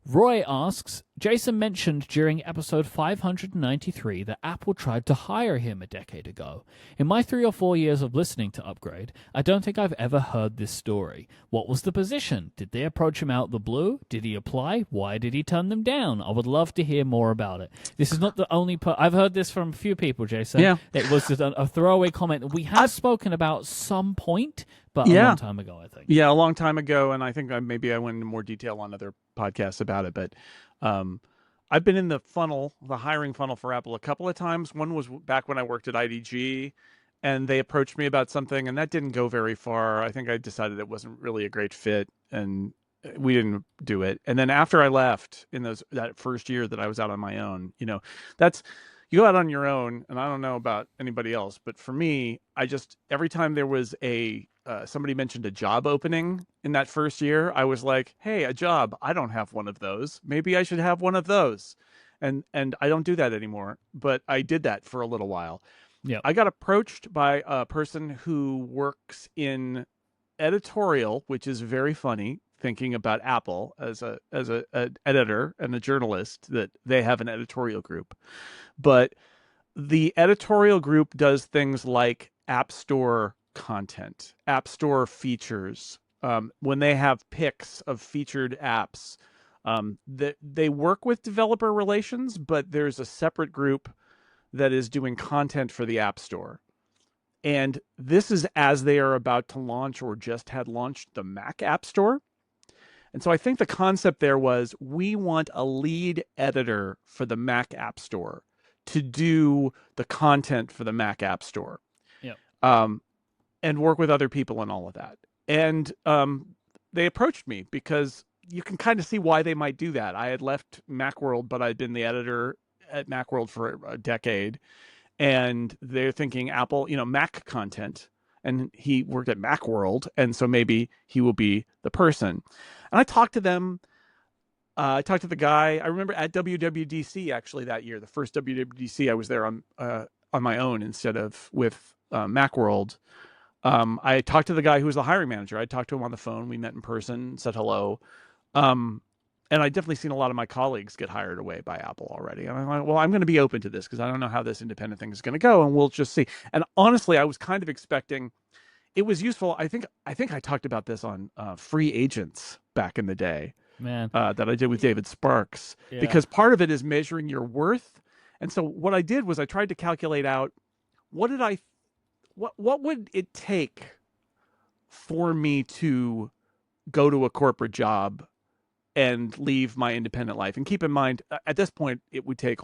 Roy asks, Jason mentioned during episode 593 that Apple tried to hire him a decade ago. In my 3 or 4 years of listening to Upgrade, I don't think I've ever heard this story. What was the position? Did they approach him out the blue? Did he apply? Why did he turn them down? I would love to hear more about it. This is not the only I've heard this from a few people, Jason. Yeah. It was just a throwaway comment that we have spoken about some point, but a long time ago, I think. Yeah, a long time ago, and I think maybe I went into more detail on other podcasts about it, but I've been in the hiring funnel for Apple a couple of times. One was back when I worked at IDG, and they approached me about something, and that didn't go very far. I think I decided it wasn't really a great fit, and we didn't do it. And then after I left in that first year that I was out on my own, you go out on your own, and I don't know about anybody else, but for me, every time there was somebody mentioned a job opening in that first year, I was like, hey, a job. I don't have one of those. Maybe I should have one of those. And I don't do that anymore, but I did that for a little while. Yeah. I got approached by a person who works in editorial, which is very funny, thinking about Apple as an editor and a journalist, that they have an editorial group. But the editorial group does things like App Store content, App Store features. When they have picks of featured apps, they work with developer relations, but there's a separate group that is doing content for the App Store. And this is as they are about to launch or just had launched the Mac App Store. And so I think the concept there was, we want a lead editor for the Mac App Store to do the content for the Mac App Store. Yep. And work with other people and all of that. And they approached me because you can kind of see why they might do that. I had left Macworld, but I'd been the editor at Macworld for a decade. And they're thinking Apple, Mac content. And he worked at Macworld, and so maybe he will be the person. And I talked to them. I talked to the guy. I remember at WWDC, actually, that year, the first WWDC, I was there on my own instead of with Macworld. I talked to the guy who was the hiring manager. I talked to him on the phone. We met in person, said hello. And I'd definitely seen a lot of my colleagues get hired away by Apple already. And I'm like, well, I'm going to be open to this because I don't know how this independent thing is going to go, and we'll just see. And honestly, I was kind of expecting it was useful. I think I talked about this on Free Agents back in the day, man, that I did with David Sparks, because part of it is measuring your worth. And so what I did was I tried to calculate out what would it take for me to go to a corporate job and leave my independent life. And keep in mind, at this point, it would take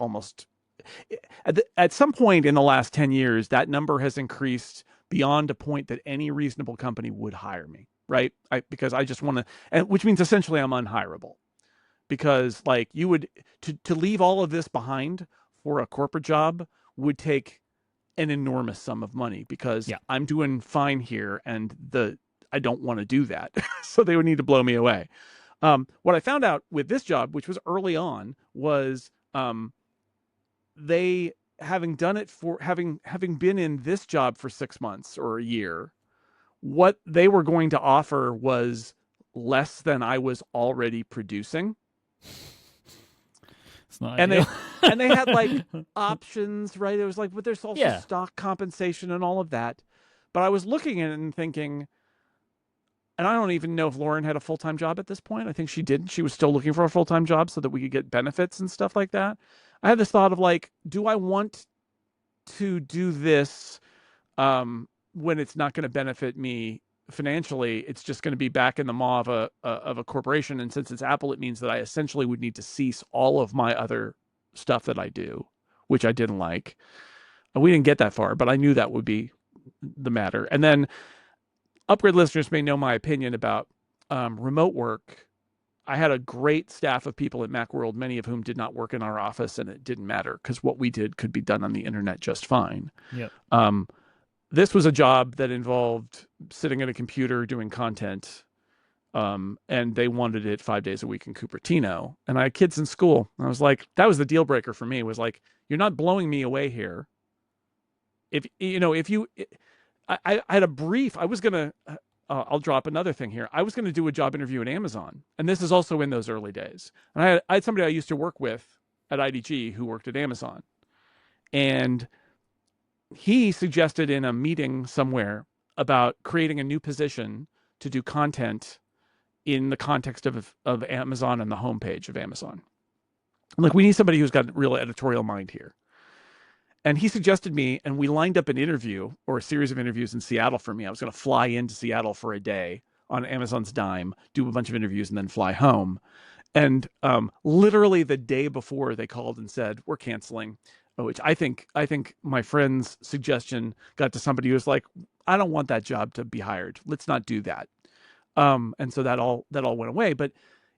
at some point in the last 10 years, that number has increased beyond a point that any reasonable company would hire me, right? Because I just want to, and which means essentially I'm unhireable. Because like to leave all of this behind for a corporate job would take an enormous sum of money, because I'm doing fine here and I don't want to do that. So they would need to blow me away. What I found out with this job, which was early on, was they, having done it for having been in this job for 6 months or a year, what they were going to offer was less than I was already producing. It's not ideal. and they had like options, right? It was like, but there's also stock compensation and all of that. But I was looking at it and thinking, and I don't even know if Lauren had a full-time job at this point. I think she didn't. She was still looking for a full-time job so that we could get benefits and stuff like that. I had this thought of like, do I want to do this when it's not going to benefit me financially? It's just going to be back in the maw of a corporation. And since it's Apple, it means that I essentially would need to cease all of my other stuff that I do, which I didn't like. And we didn't get that far, but I knew that would be the matter. And then Upgrade listeners may know my opinion about remote work. I had a great staff of people at Macworld, many of whom did not work in our office, and it didn't matter because what we did could be done on the internet just fine. Yep. This was a job that involved sitting at a computer doing content, and they wanted it 5 days a week in Cupertino. And I had kids in school. And I was like, that was the deal breaker for me, was like, you're not blowing me away here. I had a brief. I was going to, I'll drop another thing here. I was going to do a job interview at Amazon, and this is also in those early days. And I had somebody I used to work with at IDG who worked at Amazon, and he suggested in a meeting somewhere about creating a new position to do content in the context of Amazon and the homepage of Amazon. Like, we need somebody who's got a real editorial mind here. And he suggested me, and we lined up an interview or a series of interviews in Seattle for me. I was going to fly into Seattle for a day on Amazon's dime, do a bunch of interviews, and then fly home. And literally the day before, they called and said, we're canceling, which I think my friend's suggestion got to somebody who was like, I don't want that job to be hired. Let's not do that. And so that all went away. But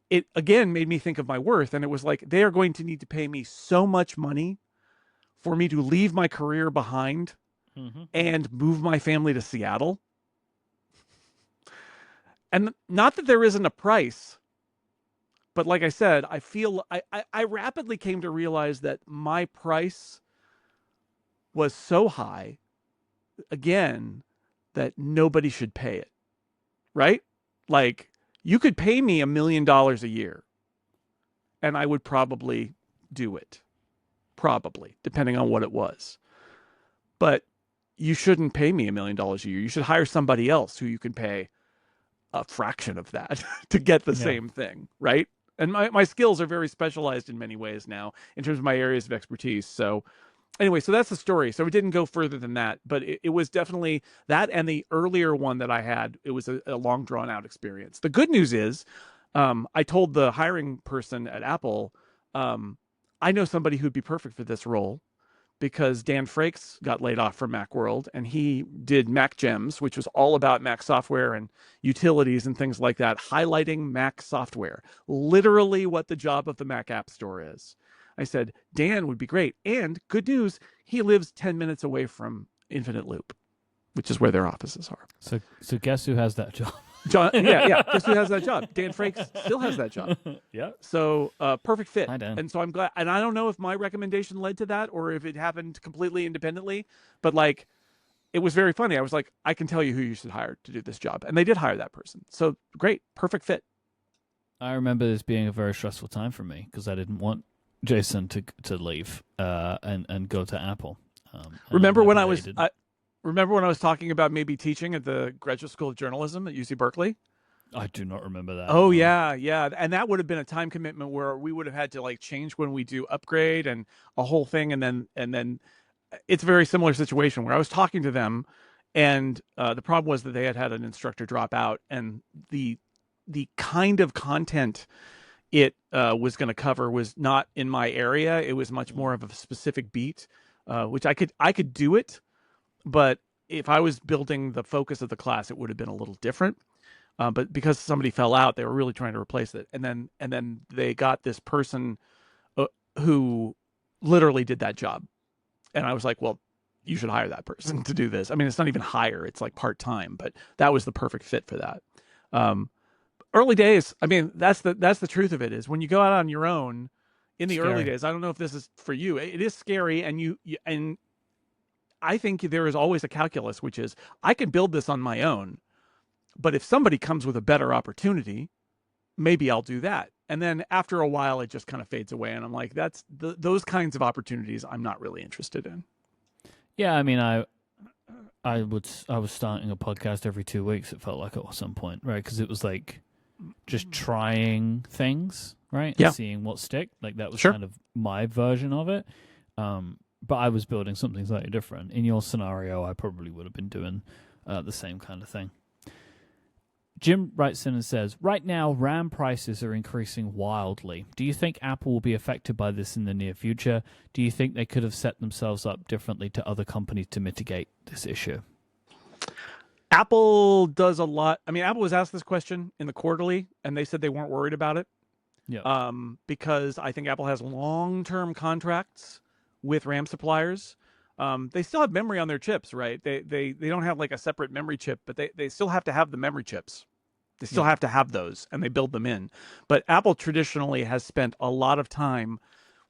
it, again, made me think of my worth. And it was like, they are going to need to pay me so much money for me to leave my career behind and move my family to Seattle. And not that there isn't a price, but like I said, I feel I rapidly came to realize that my price was so high, again, that nobody should pay it, right? Like, you could pay me $1 million a year and I would probably do it. Probably, depending on what it was. But you shouldn't pay me $1 million a year. You should hire somebody else who you can pay a fraction of that to get the same thing, right? And my skills are very specialized in many ways now in terms of my areas of expertise. So anyway, so that's the story. So it didn't go further than that, but it was definitely that, and the earlier one that I had, it was a long drawn out experience. The good news is, I told the hiring person at Apple, I know somebody who'd be perfect for this role, because Dan Frakes got laid off from Macworld, and he did Mac Gems, which was all about Mac software and utilities and things like that, highlighting Mac software, literally what the job of the Mac App Store is. I said, Dan would be great. And good news, he lives 10 minutes away from Infinite Loop, which is where their offices are. So guess who has that job? John, yeah. Guess who has that job? Dan Frakes still has that job. Yeah. So perfect fit. Hi, Dan. And so I'm glad. And I don't know if my recommendation led to that or if it happened completely independently. But like, it was very funny. I was like, I can tell you who you should hire to do this job, and they did hire that person. So great, perfect fit. I remember this being a very stressful time for me because I didn't want Jason to leave and go to Apple. Remember when I was talking about maybe teaching at the Graduate School of Journalism at UC Berkeley? I do not remember that. Oh, yeah. And that would have been a time commitment where we would have had to like change when we do Upgrade and a whole thing. And then it's a very similar situation where I was talking to them, and the problem was that they had an instructor drop out, and the kind of content it was going to cover was not in my area. It was much more of a specific beat, which I could do it. But if I was building the focus of the class, it would have been a little different. But because somebody fell out, they were really trying to replace it. And then they got this person who literally did that job. And I was like, well, you should hire that person to do this. I mean, it's not even hire, it's like part-time, but that was the perfect fit for that. Early days, I mean, that's the truth of it, is when you go out on your own in the early days, I don't know if this is for you. It is scary, and I think there is always a calculus, which is I can build this on my own, but if somebody comes with a better opportunity, maybe I'll do that. And then after a while, it just kind of fades away, and I'm like, that's those kinds of opportunities I'm not really interested in. Yeah, I mean, I was starting a podcast every 2 weeks. It felt like at some point, right? Because it was like just trying things, right? Yeah. And seeing what stick. Like that was kind of my version of it. But I was building something slightly different. In your scenario, I probably would have been doing the same kind of thing. Jim writes in and says, right now, RAM prices are increasing wildly. Do you think Apple will be affected by this in the near future? Do you think they could have set themselves up differently to other companies to mitigate this issue? Apple does a lot. I mean, Apple was asked this question in the quarterly, and they said they weren't worried about it. Yeah. Because I think Apple has long-term contracts with RAM suppliers. They still have memory on their chips, right? They don't have like a separate memory chip, but they still have to have the memory chips. They still have to have those, and they build them in. But Apple traditionally has spent a lot of time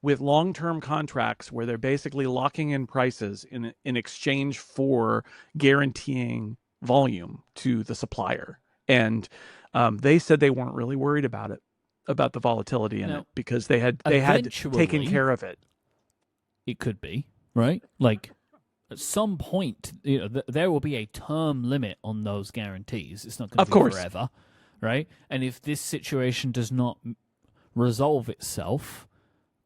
with long-term contracts where they're basically locking in prices in exchange for guaranteeing volume to the supplier. And they said they weren't really worried about it, about the volatility in it, because they had taken care of it. It could be, right? Like, at some point, there will be a term limit on those guarantees. It's not going to be forever, right? And if this situation does not resolve itself,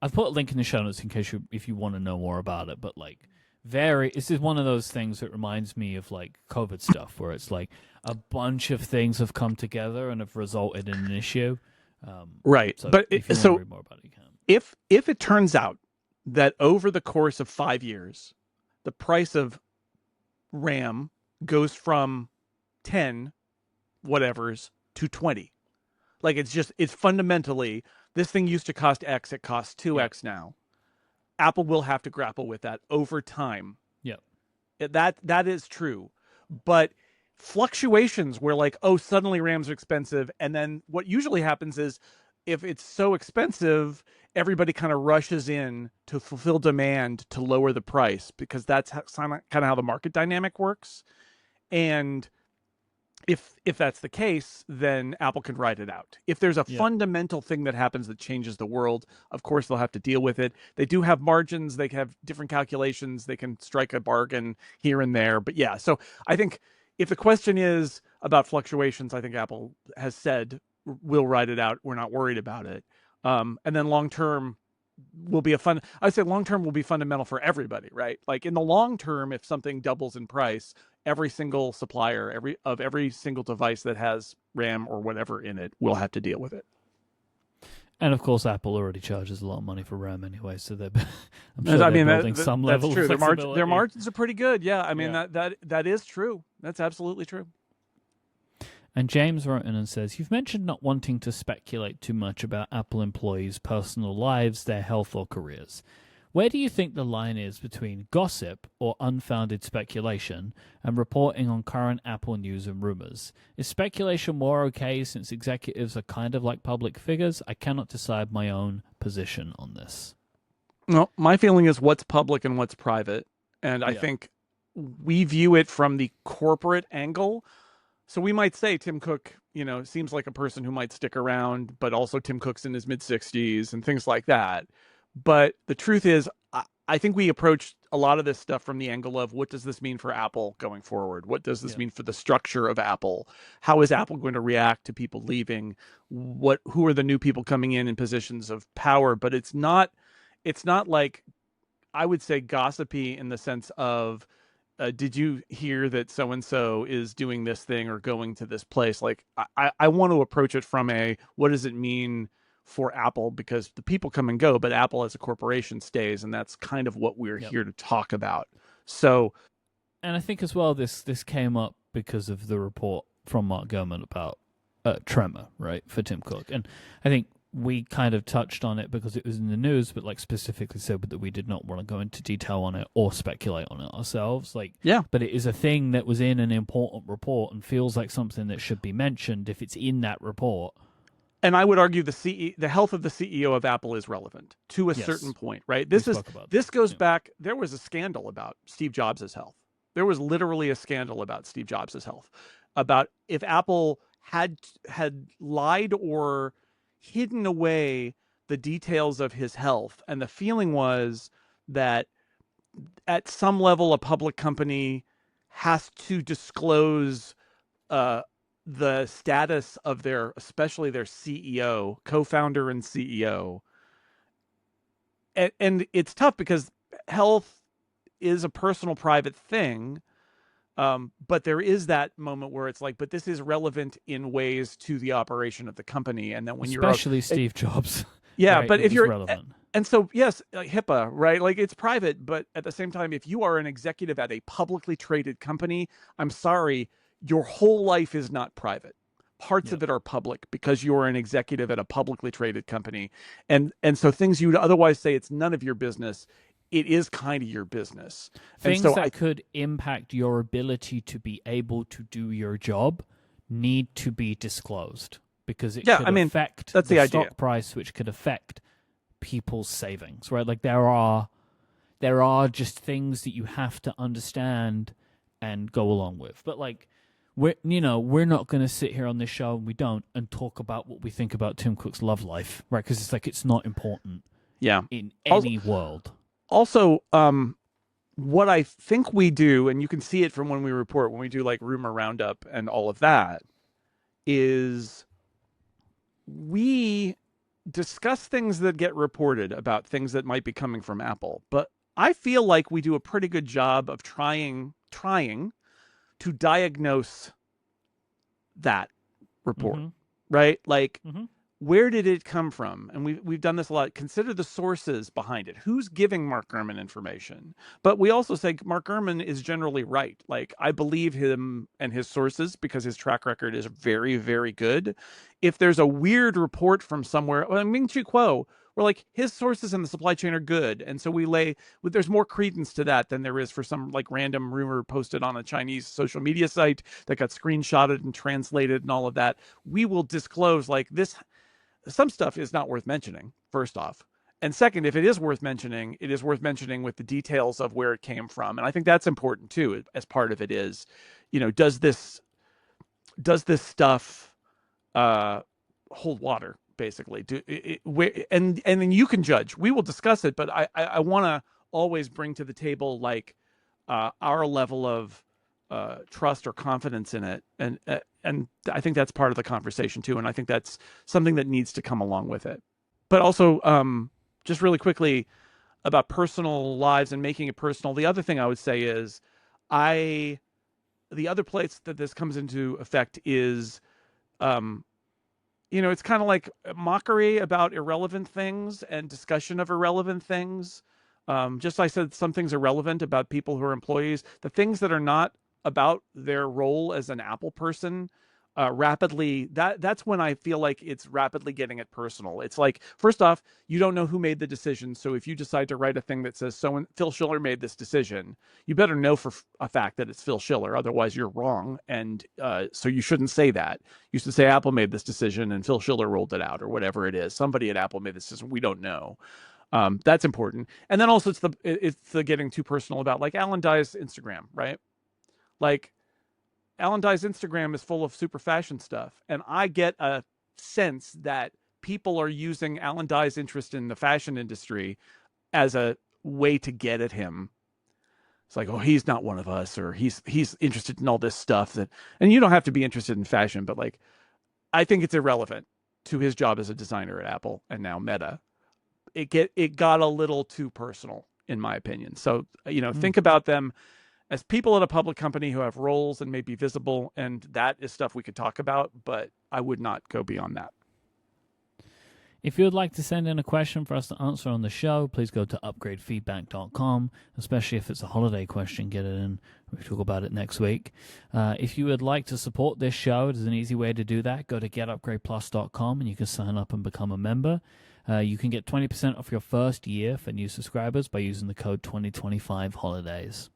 I've put a link in the show notes in case if you want to know more about it. But like, this is one of those things that reminds me of like COVID stuff, where it's like a bunch of things have come together and have resulted in an issue. Right. So but if you want to read more about it, you can. If it turns out that over the course of 5 years, the price of RAM goes from 10 whatevers to 20, like it's fundamentally, this thing used to cost X, it costs 2X now. Apple will have to grapple with that over time. Yeah. That is true. But fluctuations where like, oh, suddenly RAMs are expensive, and then what usually happens is if it's so expensive, everybody kind of rushes in to fulfill demand to lower the price, because that's kind of how the market dynamic works. And if that's the case, then Apple can ride it out. If there's a fundamental thing that happens that changes the world, of course they'll have to deal with it. They do have margins, they have different calculations, they can strike a bargain here and there. But yeah, so I think if the question is about fluctuations, I think Apple has said we'll ride it out. We're not worried about it. And then long term will be long term will be fundamental for everybody, right? Like in the long term, if something doubles in price, every single supplier, every single device that has RAM or whatever in it will have to deal with it. And of course, Apple already charges a lot of money for RAM anyway, so they're building some level of flexibility. Their margins are pretty good. Yeah, I mean that is true. That's absolutely true. And James wrote in and says, you've mentioned not wanting to speculate too much about Apple employees' personal lives, their health or careers. Where do you think the line is between gossip or unfounded speculation and reporting on current Apple news and rumors? Is speculation more okay since executives are kind of like public figures? I cannot decide my own position on this. No, my feeling is what's public and what's private. And I think we view it from the corporate angle. So we might say Tim Cook, seems like a person who might stick around, but also Tim Cook's in his mid-60s and things like that. But the truth is, I think we approach a lot of this stuff from the angle of what does this mean for Apple going forward? What does this mean for the structure of Apple? How is Apple going to react to people leaving? Who are the new people coming in positions of power? But it's not like, I would say, gossipy in the sense of, did you hear that so-and-so is doing this thing or going to this place? Like, I want to approach it from what does it mean for Apple? Because the people come and go, but Apple as a corporation stays, and that's kind of what we're here to talk about. So, and I think as well, this came up because of the report from Mark Gurman about Tremor, right, for Tim Cook. And I think we kind of touched on it because it was in the news, but like specifically said that we did not want to go into detail on it or speculate on it ourselves. But it is a thing that was in an important report and feels like something that should be mentioned if it's in that report. And I would argue the health of the CEO of Apple is relevant to a certain point, right? This goes back. There was a scandal about Steve Jobs' health. There was literally a scandal about Steve Jobs' health, about if Apple had lied or hidden away the details of his health. And the feeling was that at some level, a public company has to disclose the status of especially their CEO, co-founder and CEO. And it's tough because health is a personal, private thing. But there is that moment where it's like, but this is relevant in ways to the operation of the company. And then when especially Steve Jobs. Yeah, right, but if you're relevant. And so, yes, HIPAA, right? Like, it's private, but at the same time, if you are an executive at a publicly traded company, I'm sorry, your whole life is not private. Parts of it are public because you're an executive at a publicly traded company. And so things you'd otherwise say it's none of your business, it is kind of your business. Things that could impact your ability to be able to do your job need to be disclosed because it could affect the stock price, which could affect people's savings, right? Like there are just things that you have to understand and go along with. But like we're not going to sit here on this show, and we don't, and talk about what we think about Tim Cook's love life, right? Because it's like it's not important. Yeah. In any world. Also, what I think we do, and you can see it from when we report, when we do like rumor roundup and all of that, is we discuss things that get reported about things that might be coming from Apple. But I feel like we do a pretty good job of trying to diagnose that report, right? Like, where did it come from? And we've done this a lot. Consider the sources behind it. Who's giving Mark Gurman information? But we also say Mark Gurman is generally right. Like, I believe him and his sources because his track record is very, very good. If there's a weird report from somewhere, Ming-Chi Kuo, we're like, his sources in the supply chain are good. And so there's more credence to that than there is for some like random rumor posted on a Chinese social media site that got screenshotted and translated and all of that. We will disclose like this. Some stuff is not worth mentioning, first off. And second, if it is worth mentioning, it is worth mentioning with the details of where it came from. And I think that's important too, as part of it is, does this stuff hold water, basically? And then you can judge. We will discuss it, but I want to always bring to the table like our level of trust or confidence in it, and I think that's part of the conversation too, and I think that's something that needs to come along with it. But also, just really quickly about personal lives and making it personal. The other thing I would say is, the other place that this comes into effect is, it's kind of like mockery about irrelevant things and discussion of irrelevant things. Just I said some things are relevant about people who are employees. The things that are not about their role as an Apple person, that's when I feel like it's rapidly getting it personal. It's like, first off, you don't know who made the decision. So if you decide to write a thing that says Phil Schiller made this decision, you better know for a fact that it's Phil Schiller. Otherwise you're wrong. And so you shouldn't say that. You should say Apple made this decision and Phil Schiller rolled it out, or whatever it is. Somebody at Apple made this decision. We don't know. That's important. And then also it's the getting too personal about like Alan Dye's Instagram, right? Like, Alan Dye's Instagram is full of super fashion stuff. And I get a sense that people are using Alan Dye's interest in the fashion industry as a way to get at him. It's like, oh, he's not one of us, or he's interested in all this stuff and you don't have to be interested in fashion, but like, I think it's irrelevant to his job as a designer at Apple and now Meta. It got a little too personal, in my opinion. So, think about them as people at a public company who have roles and may be visible, and that is stuff we could talk about, but I would not go beyond that. If you would like to send in a question for us to answer on the show, please go to upgradefeedback.com, especially if it's a holiday question, get it in. We'll talk about it next week. If you would like to support this show, there's an easy way to do that. Go to getupgradeplus.com and you can sign up and become a member. You can get 20% off your first year for new subscribers by using the code 2025holidays.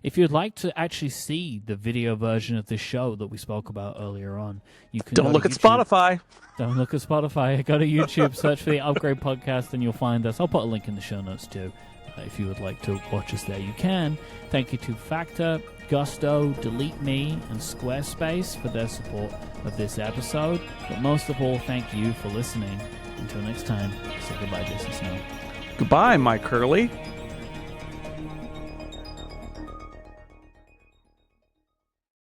If you'd like to actually see the video version of this show that we spoke about earlier on, you can Don't look at Spotify. Don't look at Spotify. Go to YouTube, search for the Upgrade Podcast, and you'll find us. I'll put a link in the show notes too. If you would like to watch us there, you can. Thank you to Factor, Gusto, Delete Me, and Squarespace for their support of this episode. But most of all, thank you for listening. Until next time, say goodbye, Jason Snell. Goodbye, Mike Hurley.